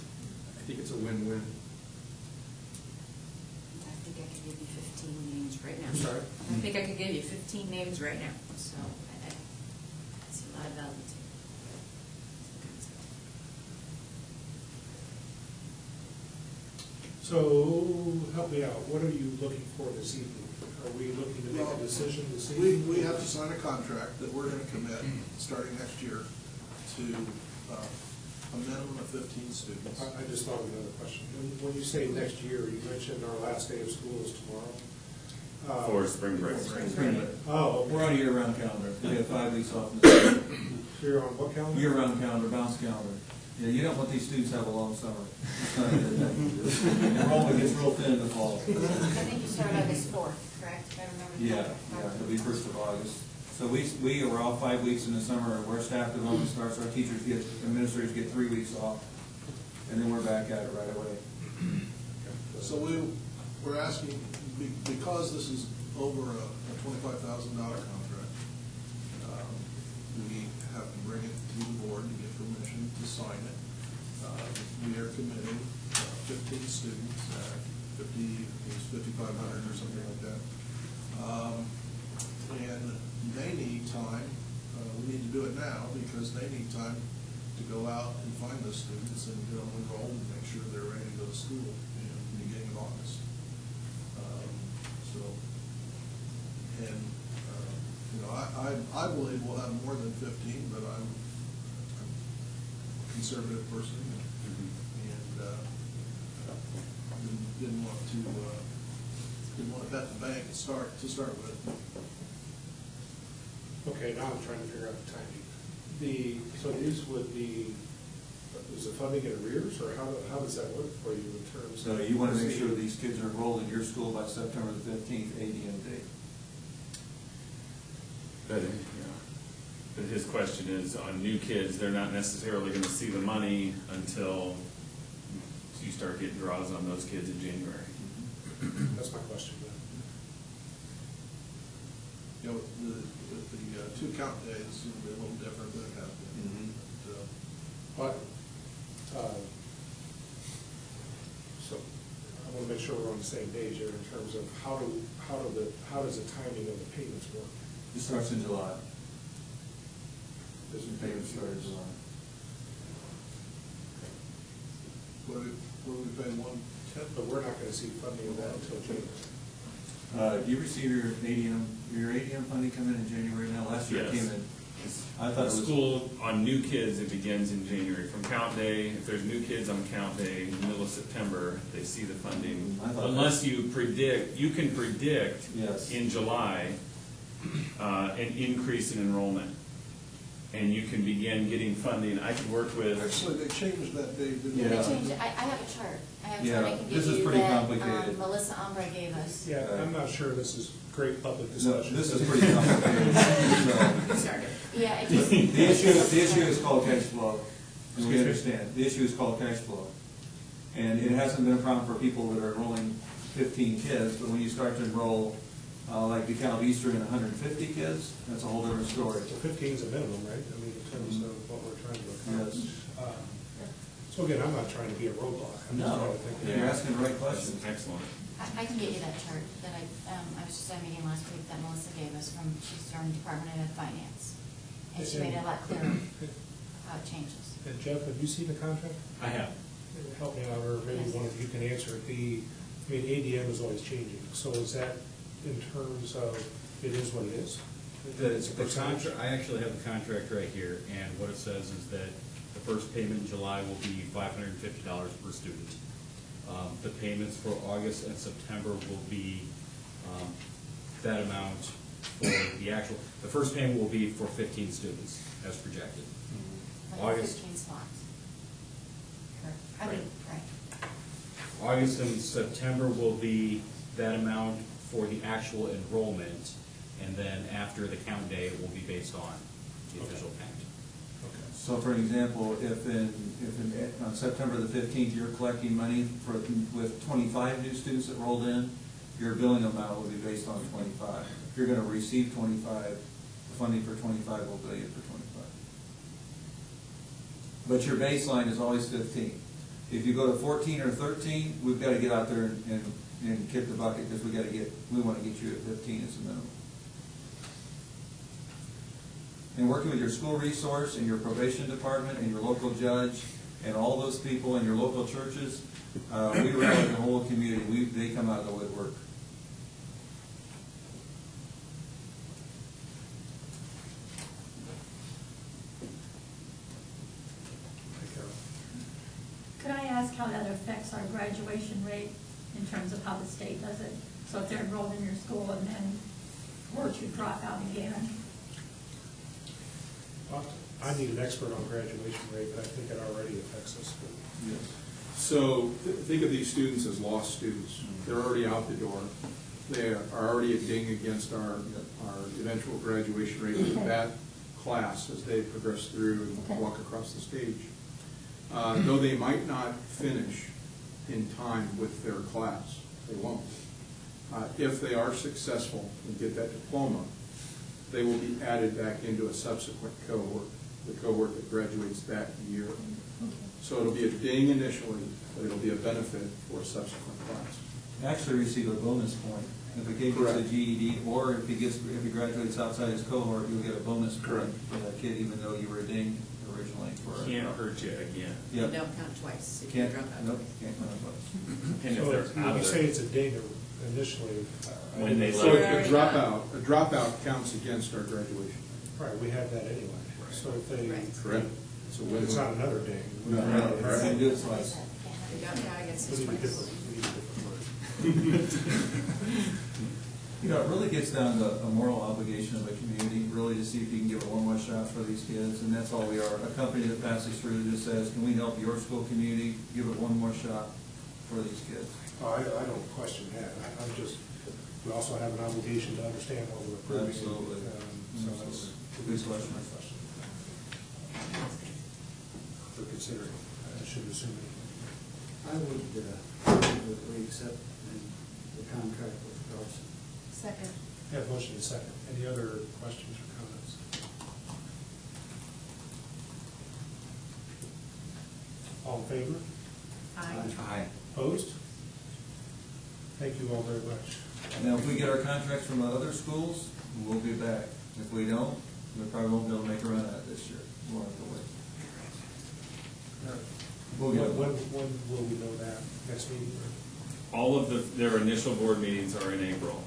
I think it's a win-win. I think I could give you 15 names right now. I'm sorry? I think I could give you 15 names right now, so I see a lot of value to it. So, help me out, what are you looking for this evening? Are we looking to make a decision this evening? We have to sign a contract that we're gonna commit, starting next year, to a minimum of 15 students. I just thought of another question. When you say next year, you mentioned our last day of school is tomorrow. For spring break. Spring break. Oh, okay. We're on a year-round calendar. We have 5 weeks off in the summer. So you're on what calendar? Year-round calendar, bounce calendar. Yeah, you don't want these students to have a long summer. It's not a good thing. Enrollment gets real thin in the fall. I think you start August 4th, correct? If I remember Yeah, correctly. it'll be 1st of August. So we are all 5 weeks in the summer, where staff development starts, our teachers get, administrators get 3 weeks off, and then we're back at it right away. So we're asking, because this is over a $25,000 contract, we have to bring it to the board to get permission to sign it. We are committing 15 students, 5,500 or something like that. And they need time, we need to do it now because they need time to go out and find those students and get them enrolled and make sure they're ready to go to school in the beginning of August. I believe we'll have more than 15, but I'm a conservative person and didn't want to bet the bank to start with. Okay, now I'm trying to figure out the timing. So these would be, is the funding in arrears, or how does that work for you in terms of? So you want to make sure these kids are enrolled in your school by September the 15th, ADM date. But his question is, on new kids, they're not necessarily gonna see the money until you start getting draws on those kids in January. That's my question then. You know, the 2 count days is going to be a little different than it has been. But, so I want to make sure we're on the same page here in terms of how does the timing of the payments work? It starts in July. Does The payment starts in July. What do we pay 1/10? But we're not going to see funding of that until January. Do you receive your ADM funding come in January now? Last year it Yes. came in. I thought it was. School, on new kids, it begins in January. From count day, if there's new kids on count day, in the middle of September, they see the funding. I thought Unless you can predict Yes. in July an increase in enrollment. And you can begin getting funding. I could work with. Actually, they changed that date, didn't they? Yeah, they changed it. I have a chart. I have a Yeah, chart I can this give is you pretty that complicated. Melissa Umbra gave us. Yeah, I'm not sure this is great public No, discussion. this is pretty complicated. So, Started. Yeah, it just. the issue is called cash flow. And we understand. The issue is called cash flow. And it hasn't been a problem for people that are enrolling 15 kids, but when you start to enroll, like the Cal Eastern in 150 kids, that's a whole different story. So 15 is a minimum, right? I mean, in terms of what we're trying to accomplish. Yes. So again, I'm not trying to be a roadblock. I'm just trying No, to think. you're asking the right questions. Excellent. I can get you that chart that I was just at a meeting last week that Melissa gave us she's from Department of Finance. And she made it a lot clearer how it changes. And Jeff, have you seen the contract? I have. Help me out, or maybe Yes. one of you can answer it. ADM is always changing. So is that in terms of, it is what it is? The contract, I actually have the contract right here, and what it says is that the first payment in July will be $550 per student. The payments for August and September will be that amount for the first payment will be for 15 students, as projected. Like August. 15 slots. Right. Right. August and September will be that amount for the actual enrollment, and then after the count day, it will be based on the official count. Okay. So for example, if on September the 15th, you're collecting money with 25 new students that rolled in, your billing amount will be based on 25. If you're gonna receive 25, the funding for 25 will bill you for 25. But your baseline is always 15. If you go to 14 or 13, we've gotta get out there and kick the bucket, because we wanna get you at 15 as a minimum. And working with your school resource and your probation department and your local judge and all those people in your local churches, we rally the whole community. They come out of the woodwork. Could I ask how that affects our graduation rate in terms of how the state does it? So if they're enrolled in your school and then were to drop out again? I need an expert on graduation rate, but I think it already affects us. So think of these students as lost students. They're already out the door. They are already a ding against our eventual graduation rate of that class as they progress through and walk across the stage. Though they might not finish in time with their class, they won't. If they are successful and get that diploma, they will be added back into a subsequent cohort, the cohort that graduates that year. So it'll be a ding initially, but it'll be a benefit for a subsequent class. Actually receive a bonus point. If a kid gets a GED, or if he graduates outside his cohort, you'll get a bonus point for that kid, even though you were dinged originally for. Can't hurt you again. You Yep. don't count twice if you Can't, drop out. nope, can't count twice. And if So they're when out you of say their, it's a ding initially. When they So left. a dropout counts against our graduation. Right, we have that anyway. So if they, Right. Correct. So it's not another ding. No, Right. and do it twice. You don't count against We this need a twice. different, we need a different word. You know, it really gets down to a moral obligation of a community, really to see if you can give it one more shot for these kids, and that's all we are. A company that passes through just says, can we help your school community, give it one more shot for these kids? Oh, I don't question that. I'm just, we also have an obligation to understand what we're approving. Absolutely. So that's a Good question. For considering, I should assume anything. I would move that we accept the contract with Carlson. Second. Have motion and second. Any other questions or comments? All in favor? Aye. Opposed? Thank you all very much. Now, if we get our contracts from other schools, we'll be back. If we don't, we probably won't be able to make a run at it this year. We'll have to wait. We'll get it. When will we know that? Next meeting? All of their initial board meetings are in April.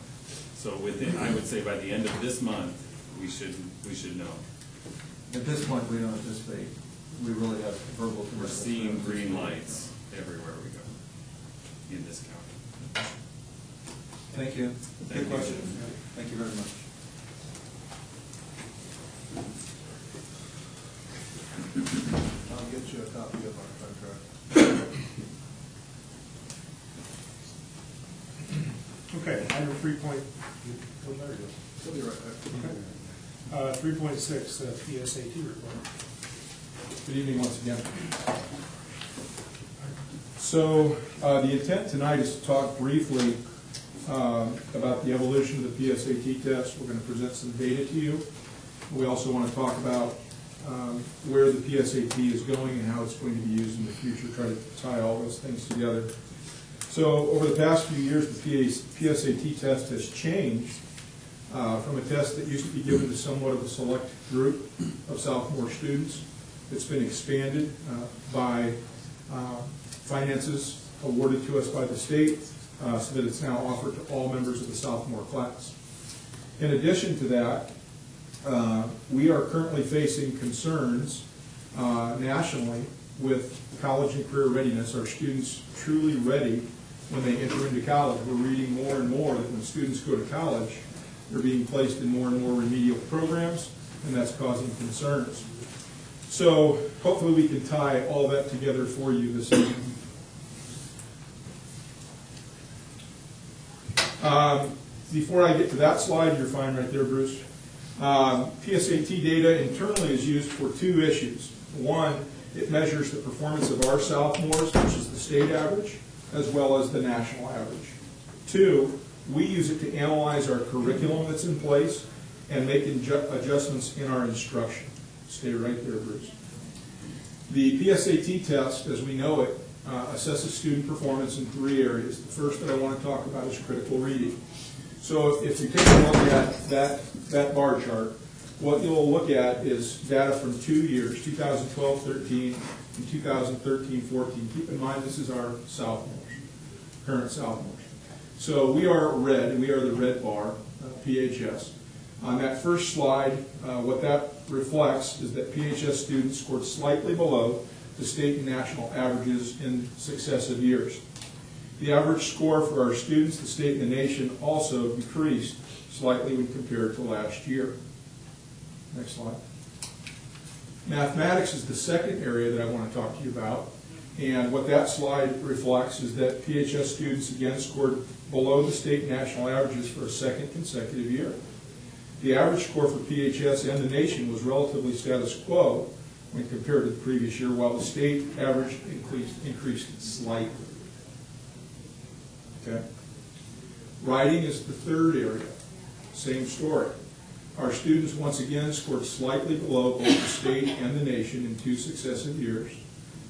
So within, I would say by the end of this month, we should know. At this point, we don't anticipate, we really have verbal. We're seeing green lights everywhere we go in this county. Thank you. Thank Good you. question. Thank you very much. I'll get you a copy of our contract. Okay, item 3 point, oh, there you go. He'll be right back. 3.6, PSAT report. Good evening once again. So the intent tonight is to talk briefly about the evolution of the PSAT test. We're going to present some data to you. We also want to talk about where the PSAT is going and how it's going to be used in the future, try to tie all those things together. So over the past few years, the PSAT test has changed from a test that used to be given to somewhat of a select group of sophomore students. It's been expanded by finances awarded to us by the state so that it's now offered to all members of the sophomore class. In addition to that, we are currently facing concerns nationally with college and career readiness. Are students truly ready when they enter into college? We're reading more and more that when students go to college, they're being placed in more and more remedial programs, and that's causing concerns. So hopefully we can tie all that together for you this evening. Before I get to that slide, you're fine right there, Bruce. PSAT data internally is used for two issues. One, it measures the performance of our sophomores, which is the state average, as well as the national average. Two, we use it to analyze our curriculum that's in place and make adjustments in our instruction. Stay right there, Bruce. The PSAT test, as we know it, assesses student performance in three areas. The first that I want to talk about is critical reading. So if you take a look at that bar chart, what you'll look at is data from 2 years, 2012-13 and 2013-14. Keep in mind this is our sophomores, current sophomores. So we are red, we are the red bar, PHS. On that first slide, what that reflects is that PHS students scored slightly below the state and national averages in successive years. The average score for our students, the state and the nation, also decreased slightly when compared to last year. Next slide. Mathematics is the second area that I want to talk to you about. And what that slide reflects is that PHS students again scored below the state national averages for a second consecutive year. The average score for PHS and the nation was relatively status quo when compared to the previous year, while the state average increased slightly. Okay. Writing is the third area. Same story. Our students once again scored slightly below both the state and the nation in 2 successive years.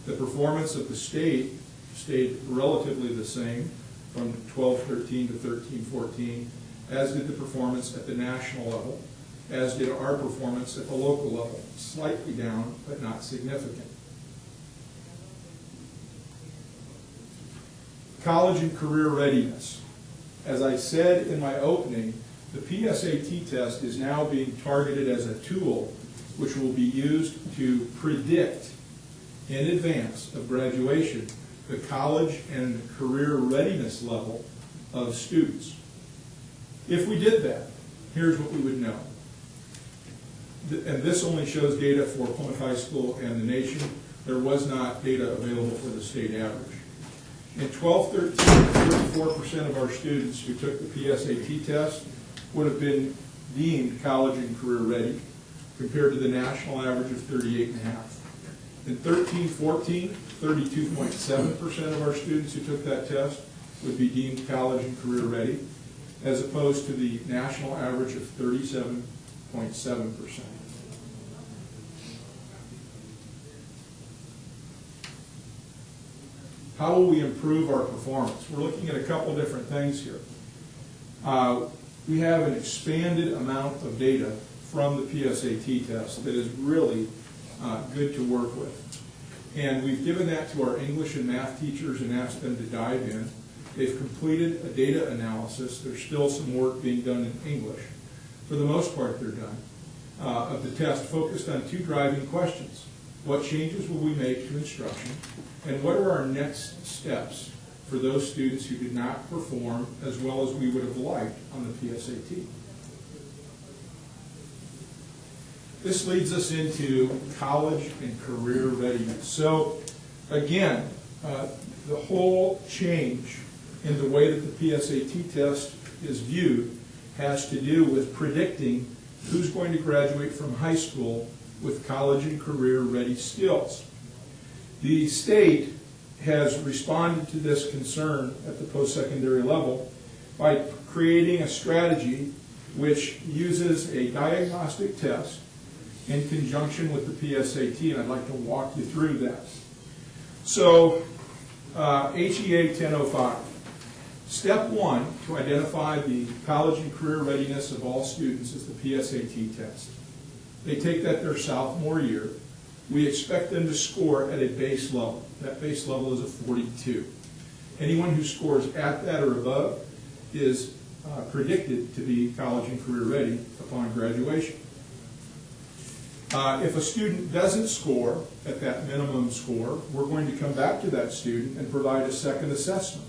The performance of the state stayed relatively the same from 12-13 to 13-14, as did the performance at the national level, as did our performance at the local level, slightly down, but not significant. College and career readiness. As I said in my opening, the PSAT test is now being targeted as a tool which will be used to predict in advance of graduation the college and career readiness level of students. If we did that, here's what we would know. And this only shows data for Plymouth High School and the nation. There was not data available for the state average. In 12-13, 34% of our students who took the PSAT test would have been deemed college and career ready, compared to the national average of 38.5%. In 13-14, 32.7% of our students who took that test would be deemed college and career ready, as opposed to the national average of 37.7%. How will we improve our performance? We're looking at a couple different things here. We have an expanded amount of data from the PSAT test that is really good to work with. And we've given that to our English and math teachers and asked them to dive in. They've completed a data analysis. There's still some work being done in English. For the most part, they're done. Of the test focused on 2 driving questions. What changes will we make to instruction? And what are our next steps for those students who did not perform as well as we would have liked on the PSAT? This leads us into college and career readiness. So again, the whole change in the way that the PSAT test is viewed has to do with predicting who's going to graduate from high school with college and career ready skills. The state has responded to this concern at the post-secondary level by creating a strategy which uses a diagnostic test in conjunction with the PSAT, and I'd like to walk you through that. So, HEA 1005. Step 1 to identify the college and career readiness of all students is the PSAT test. They take that their sophomore year. We expect them to score at a base level. That base level is a 42. Anyone who scores at that or above is predicted to be college and career ready upon graduation. If a student doesn't score at that minimum score, we're going to come back to that student and provide a second assessment.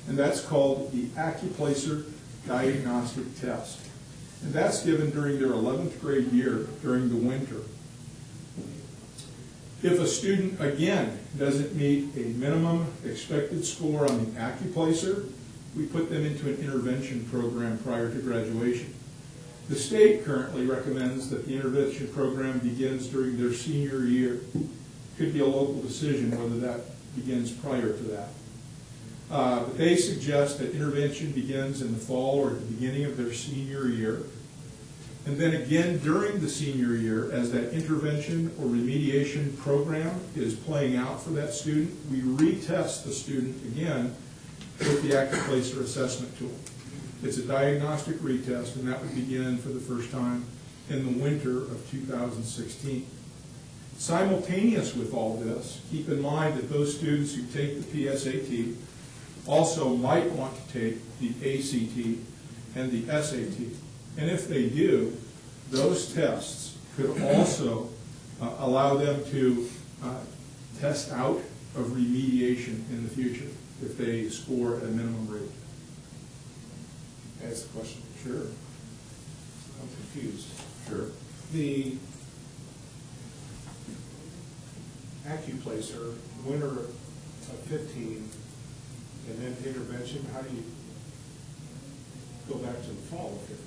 And that's called the Accuplacer Diagnostic Test. And that's given during their 11th grade year during the winter. If a student, again, doesn't meet a minimum expected score on the Accuplacer, we put them into an intervention program prior to graduation. The state currently recommends that the intervention program begins during their senior year. Could be a local decision whether that begins prior to that. But they suggest that intervention begins in the fall or at the beginning of their senior year. And then again during the senior year, as that intervention or remediation program is playing out for that student, we retest the student again with the Accuplacer assessment tool. It's a diagnostic retest, and that would begin for the first time in the winter of 2016. Simultaneous with all this, keep in mind that those students who take the PSAT also might want to take the ACT and the SAT. And if they do, those tests could also allow them to test out of remediation in the future if they score at a minimum rate. That's the question. Sure. I'm confused. Sure. The Accuplacer winter of 15, and then intervention, how do you go back to the fall of 15?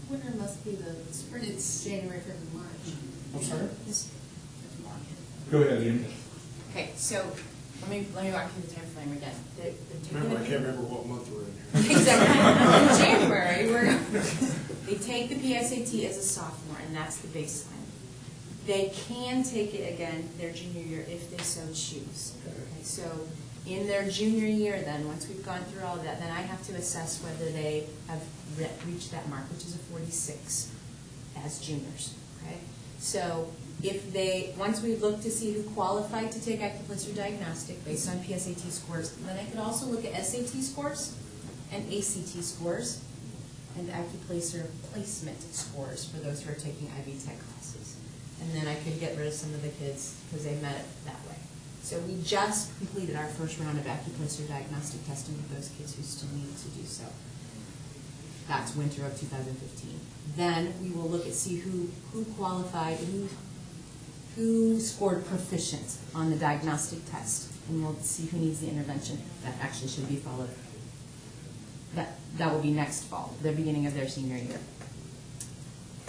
Winter must be the spring. It's January, February, March. I'm sorry? Go ahead, Amy. Okay, so let me walk through the time frame again. Remember, I can't remember what month we're in here. Exactly. In January, they take the PSAT as a sophomore, and that's the baseline. They can take it again their junior year if they so choose. Okay, so in their junior year, then, once we've gone through all of that, then I have to assess whether they have reached that mark, which is a 46 as juniors, okay? So if they, once we look to see who qualified to take acupuncture diagnostic based on PSAT scores, then I could also look at SAT scores and ACT scores and acuplacer placement scores for those who are taking IV Tech classes. And then I could get rid of some of the kids because they met it that way. So we just completed our first round of acupuncture diagnostic testing with those kids who still needed to do so. That's winter of 2015. Then we will look at see who qualified, who scored proficient on the diagnostic test, and we'll see who needs the intervention. That actually should be followed. That will be next fall, the beginning of their senior year.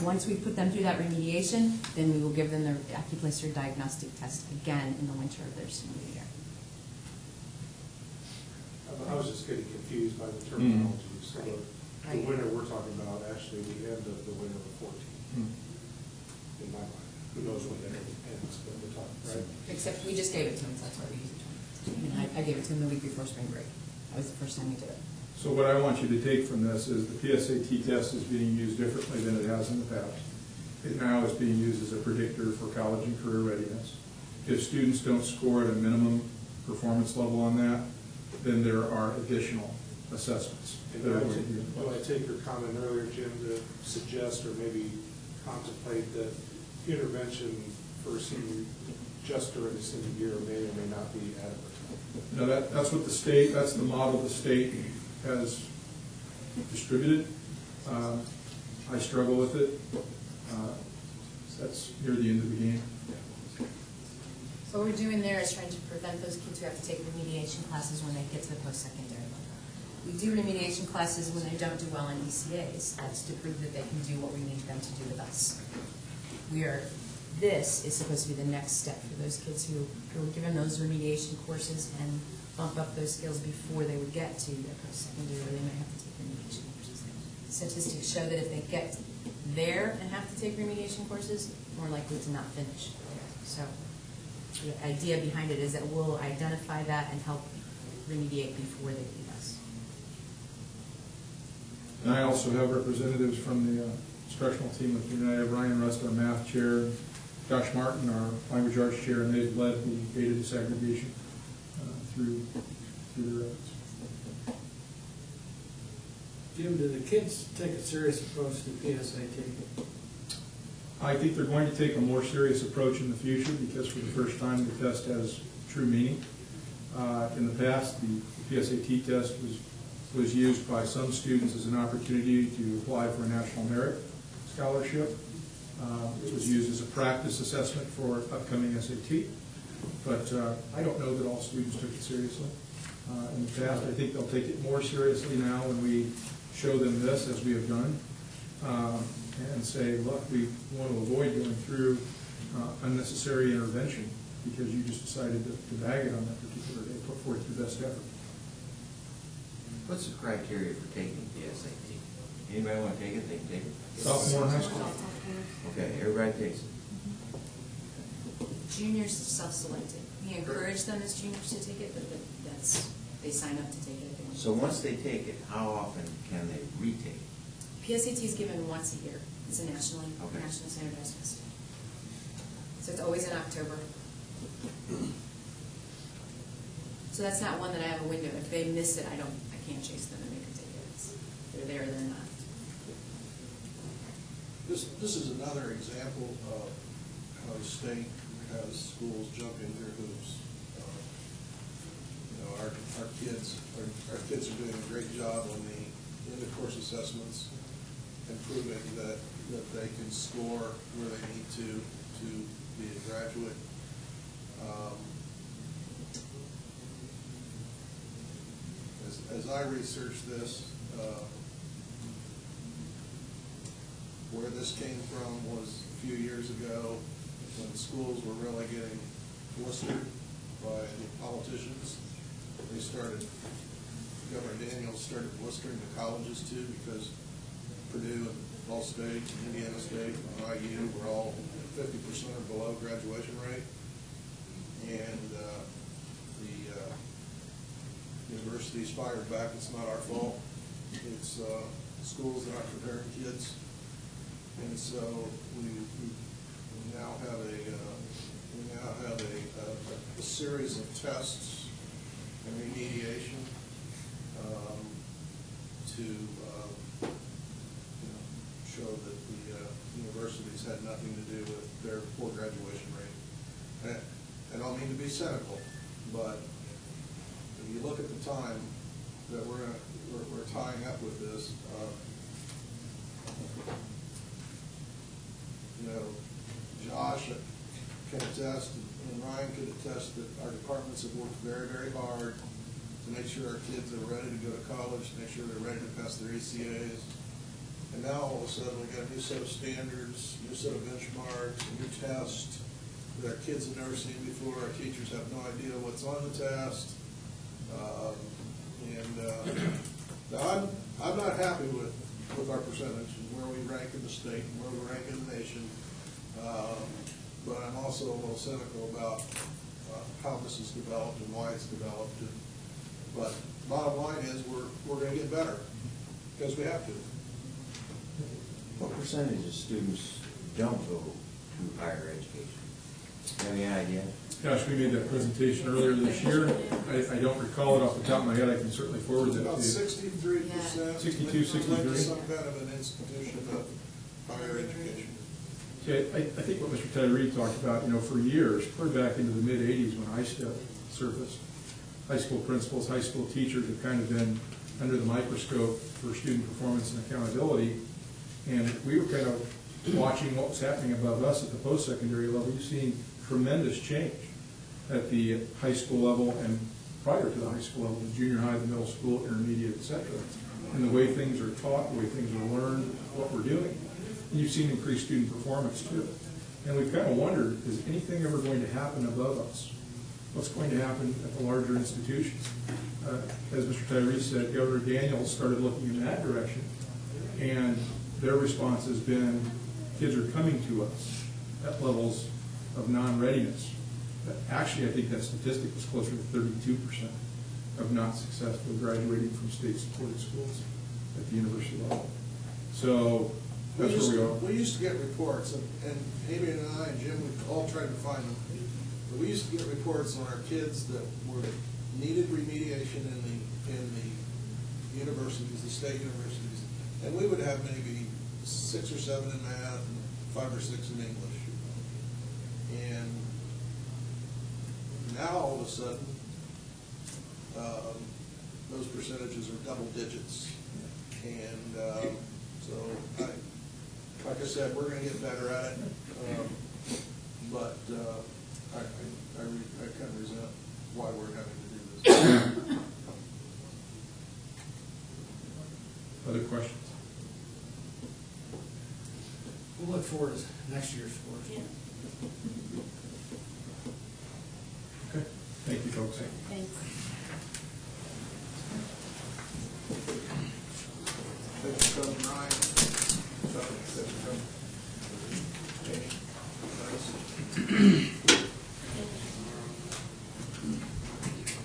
Once we put them through that remediation, then we will give them their acuplacer diagnostic test again in the winter of their senior year. I was just getting confused by the terminology. So the winter we're talking about, actually the end of the winter of 14. In my mind. Who knows when that ends, but we're talking, right? Except we just gave it to them, so that's why we use it. I gave it to them the week before spring break. That was the first time we did it. So what I want you to take from this is the PSAT test is being used differently than it has in the past. It now is being used as a predictor for college and career readiness. If students don't score at a minimum performance level on that, then there are additional assessments. Do I take your comment earlier, Jim, to suggest or maybe contemplate that intervention for senior, just during the senior year may or may not be adequate? No, that's what the state, that's the model the state has distributed. I struggle with it. That's near the end of the game. So what we're doing there is trying to prevent those kids who have to take remediation classes when they get to the post-secondary level. We do remediation classes when they don't do well in ECAs. That's to prove that they can do what we need them to do with us. This is supposed to be the next step for those kids who are given those remediation courses and bump up those skills before they would get to their post-secondary, where they might have to take remediation courses. Statistics show that if they get there and have to take remediation courses, more likely to not finish there. So the idea behind it is that we'll identify that and help remediate before they leave us. And I also have representatives from the instructional team with me. I have Ryan Rust, our math chair, Josh Martin, our language arts chair, and they've led the data disaggregation through their efforts. Jim, do the kids take a serious approach to PSAT? I think they're going to take a more serious approach in the future because for the first time the test has true meaning. In the past, the PSAT test was used by some students as an opportunity to apply for a national merit scholarship. It was used as a practice assessment for upcoming SAT. But I don't know that all students took it seriously in the past. I think they'll take it more seriously now when we show them this, as we have done, and say, look, we want to avoid going through unnecessary intervention because you just decided to bag it on that particular day, put forth your best effort. What's the criteria for taking the SAT? Anybody want to take it, they can take it. Sophomore in high school. Okay, everybody takes it. Juniors self-selected. We encourage them as juniors to take it, but they sign up to take it. So once they take it, how often can they retake it? PSAT is given once a year. It's a national standardized test. So it's always in October. So that's not one that I have a window. If they miss it, I can't chase them and make them take it. They're there or they're not. This is another example of how the state has schools jumping through hoops. Our kids are doing a great job on the end-of-course assessments and proving that they can score where they need to be a graduate. as I researched this, where this came from was a few years ago when schools were really getting blistered by the politicians. They started, Governor Daniels started blistering the colleges too, because Purdue and Ball State, and Indiana State, and IU were all 50% or below graduation rate. And the universities fired back. It's not our fault. It's schools that aren't preparing kids. And so we now have a series of tests and remediation to show that the universities had nothing to do with their poor graduation rate. I don't mean to be cynical, but if you look at the time that we're tying up with this, Josh can attest, and Ryan can attest that our departments have worked very, very hard to make sure our kids are ready to go to college, to make sure they're ready to pass their ECAs. And now all of a sudden we got a new set of standards, new set of benchmarks, a new test that our kids have never seen before. Our teachers have no idea what's on the test. I'm not happy with our percentage and where we rank in the state and where we rank in the nation. But I'm also a little cynical about how this is developed and why it's developed. But bottom line is we're going to get better because we have to. What percentage of students don't go to higher education? Do you have any idea? Gosh, we made that presentation earlier this year. I don't recall it off the top of my head. I can certainly forward that to you. About 63%. 62, 63. Some kind of an institution of higher education. Okay, I think what Mr. Tyree talked about, for years, clear back into the mid-'80s when ISTEP surfaced, high school principals, high school teachers have kind of been under the microscope for student performance and accountability. And we were kind of watching what was happening above us at the post-secondary level. You've seen tremendous change at the high school level and prior to the high school level, the junior high, the middle school, intermediate, et cetera, and the way things are taught, the way things are learned, what we're doing. And you've seen increased student performance too. And we've kind of wondered, is anything ever going to happen above us? What's going to happen at the larger institutions? As Mr. Tyree said, Governor Daniels started looking in that direction, and their response has been, kids are coming to us at levels of non-readiness. Actually, I think that statistic was closer to 32% of not successfully graduating from state-supported schools at the university level. So that's where we are. We used to get reports, and Amy and I and Jim, we all tried to find them. But we used to get reports on our kids that needed remediation in the universities, the state universities, and we would have maybe 6 or 7 in math and 5 or 6 in English. And now all of a sudden, those percentages are double digits. And so, like I said, we're going to get better at it. But I kind of resent why we're having to do this. Other questions? We'll look forward to next year's scores. Yeah. Okay. Thank you, folks. Thanks. Thanks for coming, Ryan. Thanks for coming.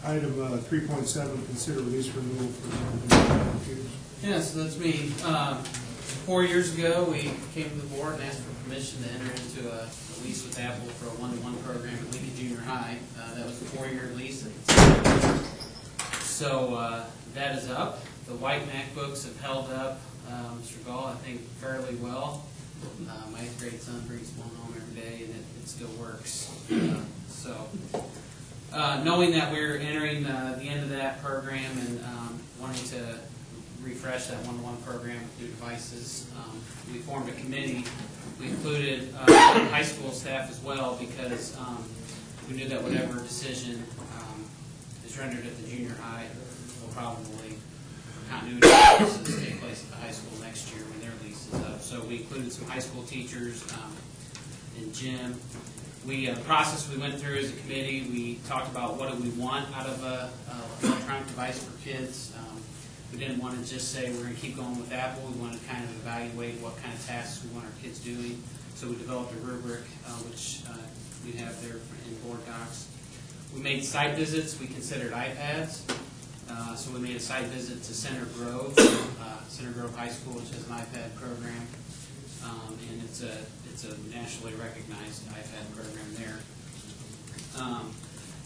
Item 3.7, consider release renewal for computers. Yeah, so that's me. 4 years ago, we came to the board and asked for permission to enter into a lease with Apple for a one-to-one program at Lincoln Junior High. That was a 4-year lease. So that is up. The white MacBooks have held up, Mr. Gall, I think, fairly well. My 8th grade son brings one home every day, and it still works. Knowing that we're entering the end of that program and wanting to refresh that one-to-one program with new devices, we formed a committee. We included high school staff as well because we knew that whatever decision is rendered at the junior high will probably, for continuity purposes, take place at the high school next year when their lease is up. So we included some high school teachers in gym. The process we went through as a committee, we talked about what do we want out of an electronic device for kids. We didn't want to just say we're going to keep going with Apple. We wanted to kind of evaluate what kind of tasks we want our kids doing. So we developed a rubric, which we have there in board docs. We made site visits. We considered iPads. So we made a site visit to Center Grove High School, which has an iPad program. And it's a nationally recognized iPad program there.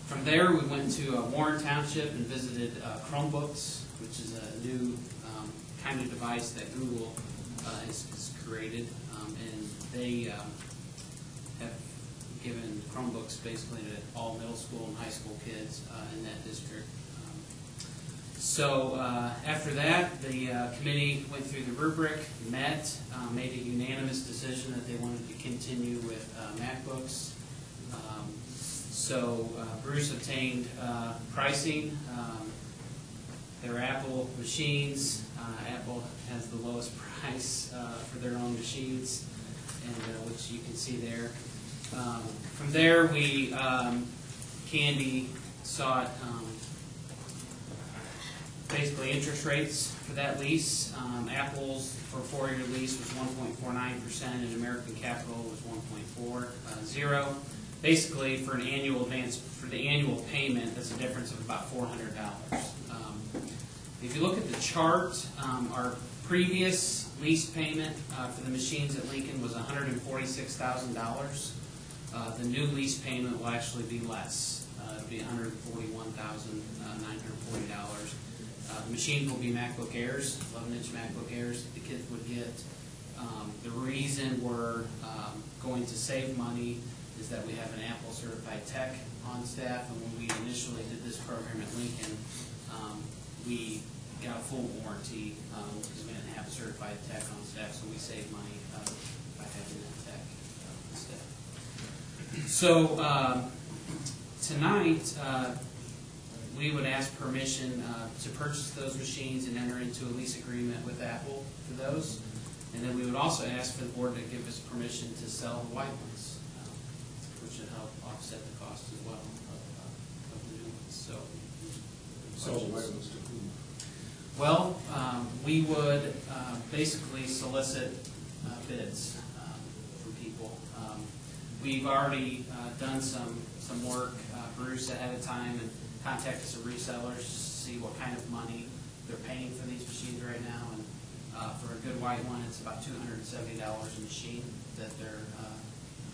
From there, we went to Warren Township and visited Chromebooks, which is a new kind of device that Google has created. And they have given Chromebooks basically to all middle school and high school kids in that district. So after that, the committee went through the rubric, met, made a unanimous decision that they wanted to continue with MacBooks. So Bruce obtained pricing. Their Apple machines, Apple has the lowest price for their own machines, and which you can see there. From there, Candy sought basically interest rates for that lease. Apple's for a 4-year lease was 1.49%, and American Capital was 1.40. Basically, for an annual advance, for the annual payment, that's a difference of about $400. If you look at the chart, our previous lease payment for the machines at Lincoln was $146,000. The new lease payment will actually be less. It'll be $141,940. The machines will be MacBook Airs, 11-inch MacBook Airs that the kids would get. The reason we're going to save money is that we have an Apple certified tech on staff, and when we initially did this program at Lincoln, we got a full warranty because we didn't have a certified tech on staff, so we saved money by having that tech on staff. So tonight, we would ask permission to purchase those machines and enter into a lease agreement with Apple for those. And then we would also ask for the board to give us permission to sell the white ones, which should help offset the cost as well of the new ones. So, Sell the white ones to whom? well, we would basically solicit bids from people. We've already done some work, Bruce, ahead of time, and contacted some resellers just to see what kind of money they're paying for these machines right now. And for a good white one, it's about $270 a machine that they're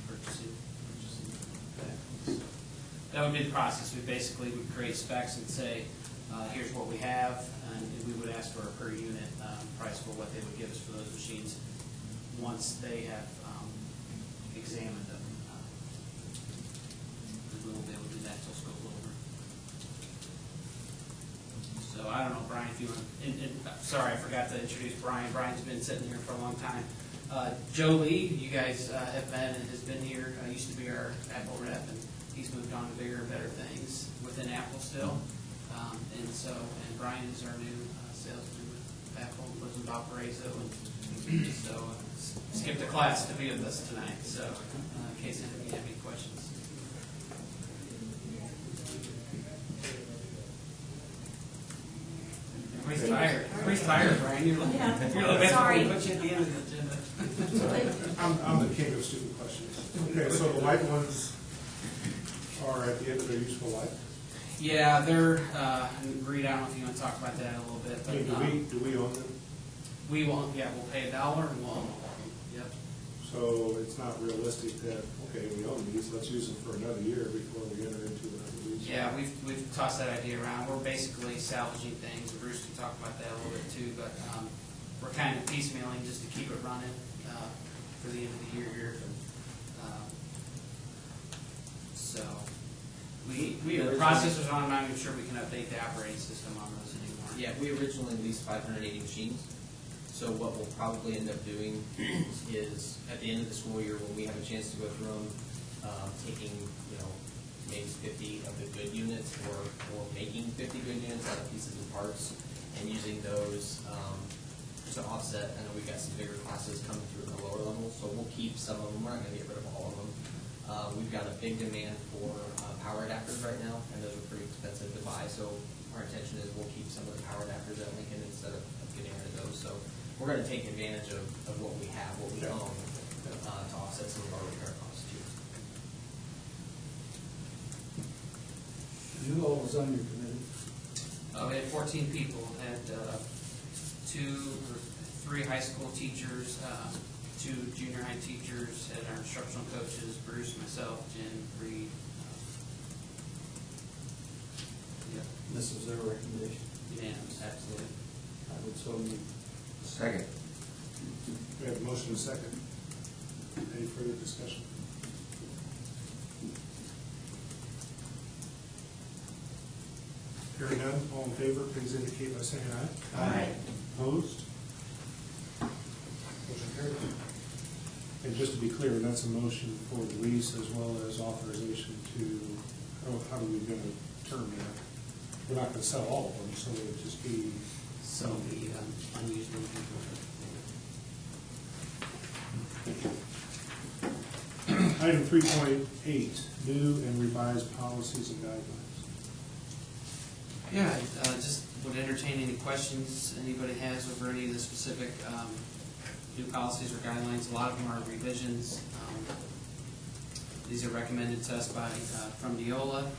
purchasing. Okay. So that would be the process. We basically would create specs and say, here's what we have, and we would ask for a per unit price for what they would give us for those machines once they have examined them. We won't be able to do that until scope over. So I don't know, Brian, if you want, sorry, I forgot to introduce Brian. Brian's been sitting here for a long time. Joe Lee, you guys have met and has been here, used to be our Apple rep, and he's moved on to bigger and better things within Apple still. And Brian is our new salesman with Apple, lives in Valparaiso, and so skipped a class to be with us tonight, so in case any of you have any questions. Everybody's tired. Everybody's tired, Brian. You're looking at the Sorry. put you at the end of the agenda. I'm the king of stupid questions. Okay, so the white ones are at the end of their useful life? Yeah, they're, Reed, I don't know if you want to talk about that a little bit, I but. mean, do we own them? We won't, yeah, we'll pay $1 and we'll own them. Yep. So it's not realistic that, okay, we own these, let's use them for another year before we enter into another lease. Yeah, we've tossed that idea around. We're basically salvaging things. Bruce can talk about that a little bit too, but we're kind of piecemealing just to keep it running for the end of the year here. So the processor's on, I'm not even sure we can update the operating system on those anymore. Yeah, we originally leased 580 machines. So what we'll probably end up doing is at the end of the school year, when we have a chance to go through them, taking maybe 50 of the good units or making 50 good units out of pieces and parts and using those to offset. I know we've got some bigger classes coming through at the lower level, so we'll keep some of them. We're not going to get rid of all of them. We've got a big demand for power adapters right now, and those are pretty expensive to buy, so our intention is we'll keep some of the power adapters at Lincoln instead of getting rid of those. So we're going to take advantage of what we have, what we own, to offset some of our repair costs too. Who all was on your committee? We had 14 people, had 3 high school teachers, 2 junior high teachers, had our instructional coaches, Bruce, myself, Jen, Reed. Yep, This was their recommendation. unanimous, absolutely. I would so move. Second. We have a motion and a second. Any further discussion? Hearing none, all in favor, please indicate by saying aye. Aye. Opposed? Motion carried. And just to be clear, that's a motion for the lease as well as authorization to, how are we going to term that? We're not going to sell all of them, so it would just be. So the unused inventory. Item 3.8, new and revised policies and guidelines. Yeah, I just would entertain any questions anybody has over any of the specific new policies or guidelines. A lot of them are revisions. These are recommended to us by from Neola,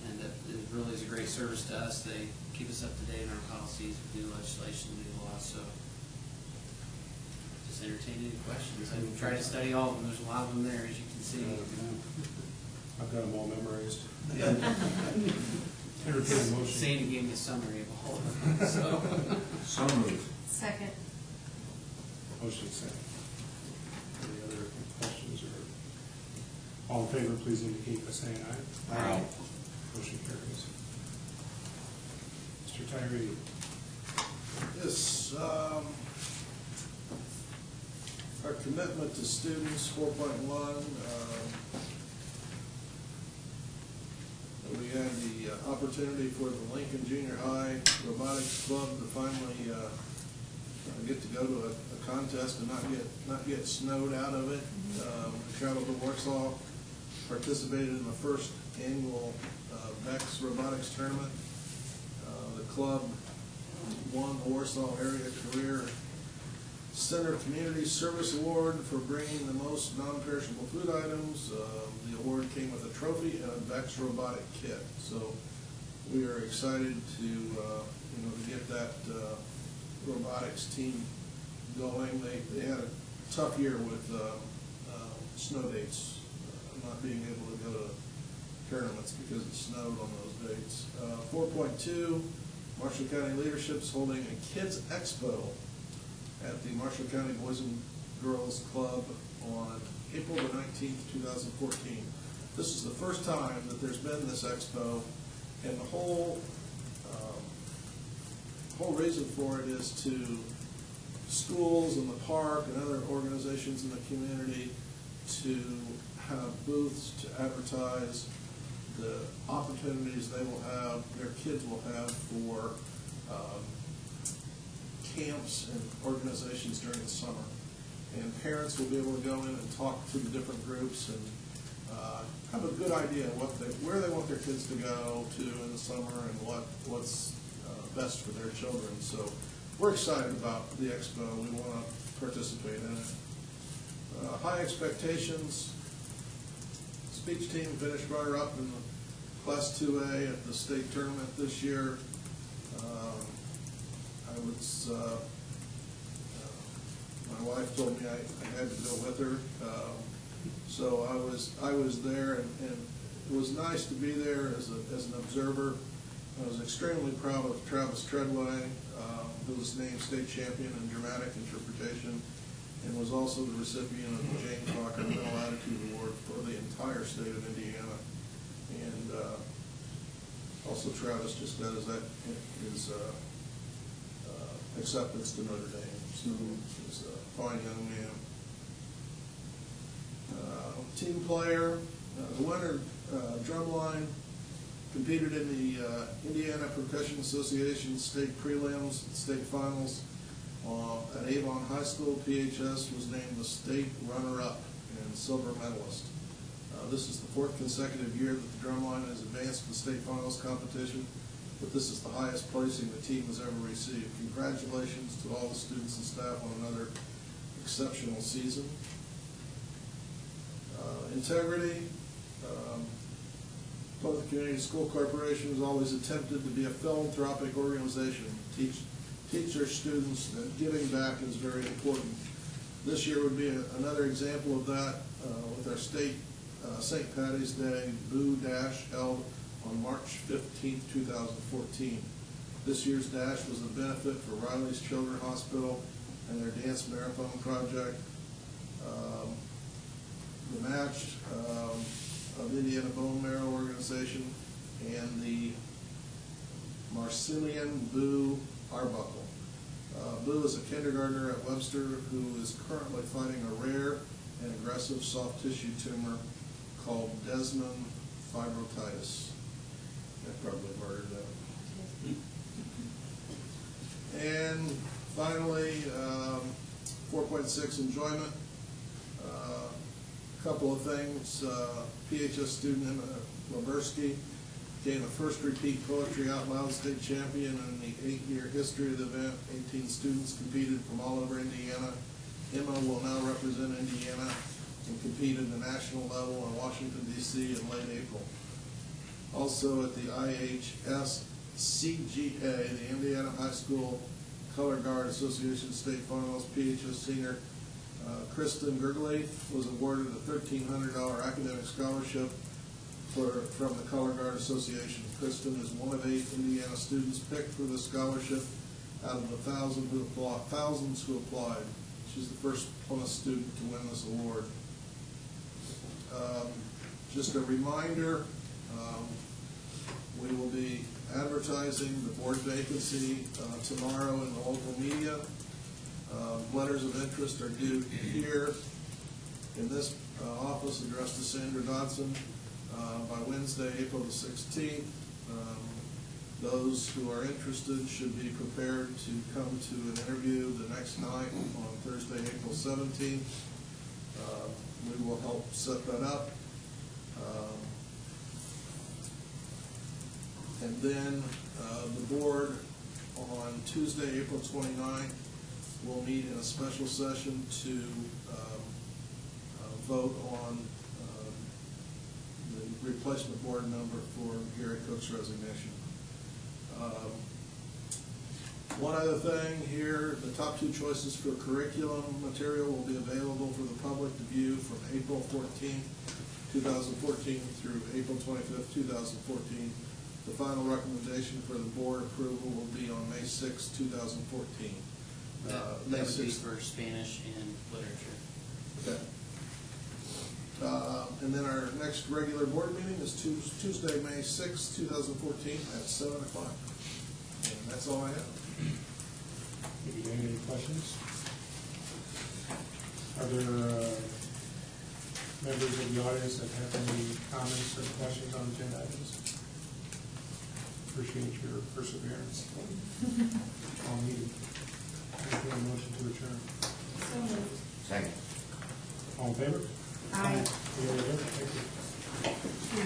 and it really is a great service to us. They keep us up to date on our policies, new legislation, new laws. So just entertain any questions. I try to study all of them. There's a lot of them there, as you can see. I've got them all memorized. Entertain a motion. Sandy gave me a summary of all of them. So moved. Second. Motion second. Any other questions or all in favor, please indicate by saying aye. Aye. Motion carries. Mr. Tyree. Yes, our commitment to students, 4.1, we had the opportunity for the Lincoln Junior High Robotics Club to finally get to go to a contest and not get snowed out of it. We traveled to Warsaw, participated in the first annual VEX Robotics Tournament. The club won the Warsaw Area Career Center Community Service Award for bringing the most non-perishable food items. The award came with a trophy and a VEX robotic kit. So we are excited to to get that robotics team going. They had a tough year with snow dates, not being able to go to tournaments because it snowed on those dates. 4.2, Marshall County Leadership's holding a Kids Expo at the Marshall County Boys and Girls Club on April the 19th, 2014. This is the first time that there's been this expo, and the whole reason for it is to schools and the park and other organizations in the community to have booths to advertise the opportunities they will have, their kids will have for camps and organizations during the summer. And parents will be able to go in and talk to the different groups and have a good idea where they want their kids to go to in the summer and what's best for their children. So we're excited about the expo. We want to participate in it. High expectations. Speech team finished runner-up in the Class 2A at the state tournament this year. My wife told me I had to go with her, so I was there, and it was nice to be there as an observer. I was extremely proud of Travis Treadway, who was named state champion in dramatic interpretation, and was also the recipient of the James Hawker Mental Attitude Award for the entire state of Indiana. And also Travis just got his acceptance to Notre Dame. So he's a fine young man. Team player, the winner drumline, competed in the Indiana Percussion Association state prelims, and state finals. At Avon High School, PHS was named the state runner-up and silver medalist. This is the 4th consecutive year that the drumline has advanced to the state finals competition, but this is the highest placing the team has ever received. Congratulations to all the students and staff on another exceptional season. Integrity. Plymouth Community School Corporation has always attempted to be a philanthropic organization, teach their students that giving back is very important. This year would be another example of that with our state St. Patty's Day Boo Dash held on March 15th, 2014. This year's dash was a benefit for Riley's Children's Hospital and their Dance Marathon project. The match of Indiana Bone Marrow Organization and the Marcelian Boo Arbuckle. Boo is a kindergartner at Webster who is currently fighting a rare and aggressive soft tissue tumor called Desmond fibrotitis. That probably murdered that. And finally, 4.6 enjoyment. A couple of things. PHS student Emma Labersky became the first repeat Poetry Out Loud state champion in the 8-year history of the event. 18 students competed from all over Indiana. Emma will now represent Indiana and compete at the national level in Washington, D.C. in late April. Also at the IHS CGA, the Indiana High School Color Guard Association State Finals, PHS senior Kristen Gergley was awarded a $1,300 academic scholarship from the Color Guard Association. Kristen is one of 8 Indiana students picked for the scholarship out of the thousands who applied. She's the first Plymouth student to win this award. Just a reminder, we will be advertising the board vacancy tomorrow in the local media. Letters of interest are due here in this office addressed to Sandra Dodson by Wednesday, April the 16th. Those who are interested should be prepared to come to an interview the next night on Thursday, April 17th. We will help set that up. And then the board on Tuesday, April 29th, will meet in a special session to vote on the replacement board member for Gary Cook's resignation. One other thing here, the top 2 choices for curriculum material will be available for the public to view from April 14th, 2014 through April 25th, 2014. The final recommendation for the board approval will be on May 6, 2014. That would be for Spanish and literature. Okay. And then our next regular board meeting is Tuesday, May 6, 2014 at 7 o'clock. And that's all I have. Any questions? Are there members of the audience that have any comments or questions on agenda items? Appreciate your perseverance on meeting. A motion to adjourn. So moved. Second. All in favor? Aye. Thank you.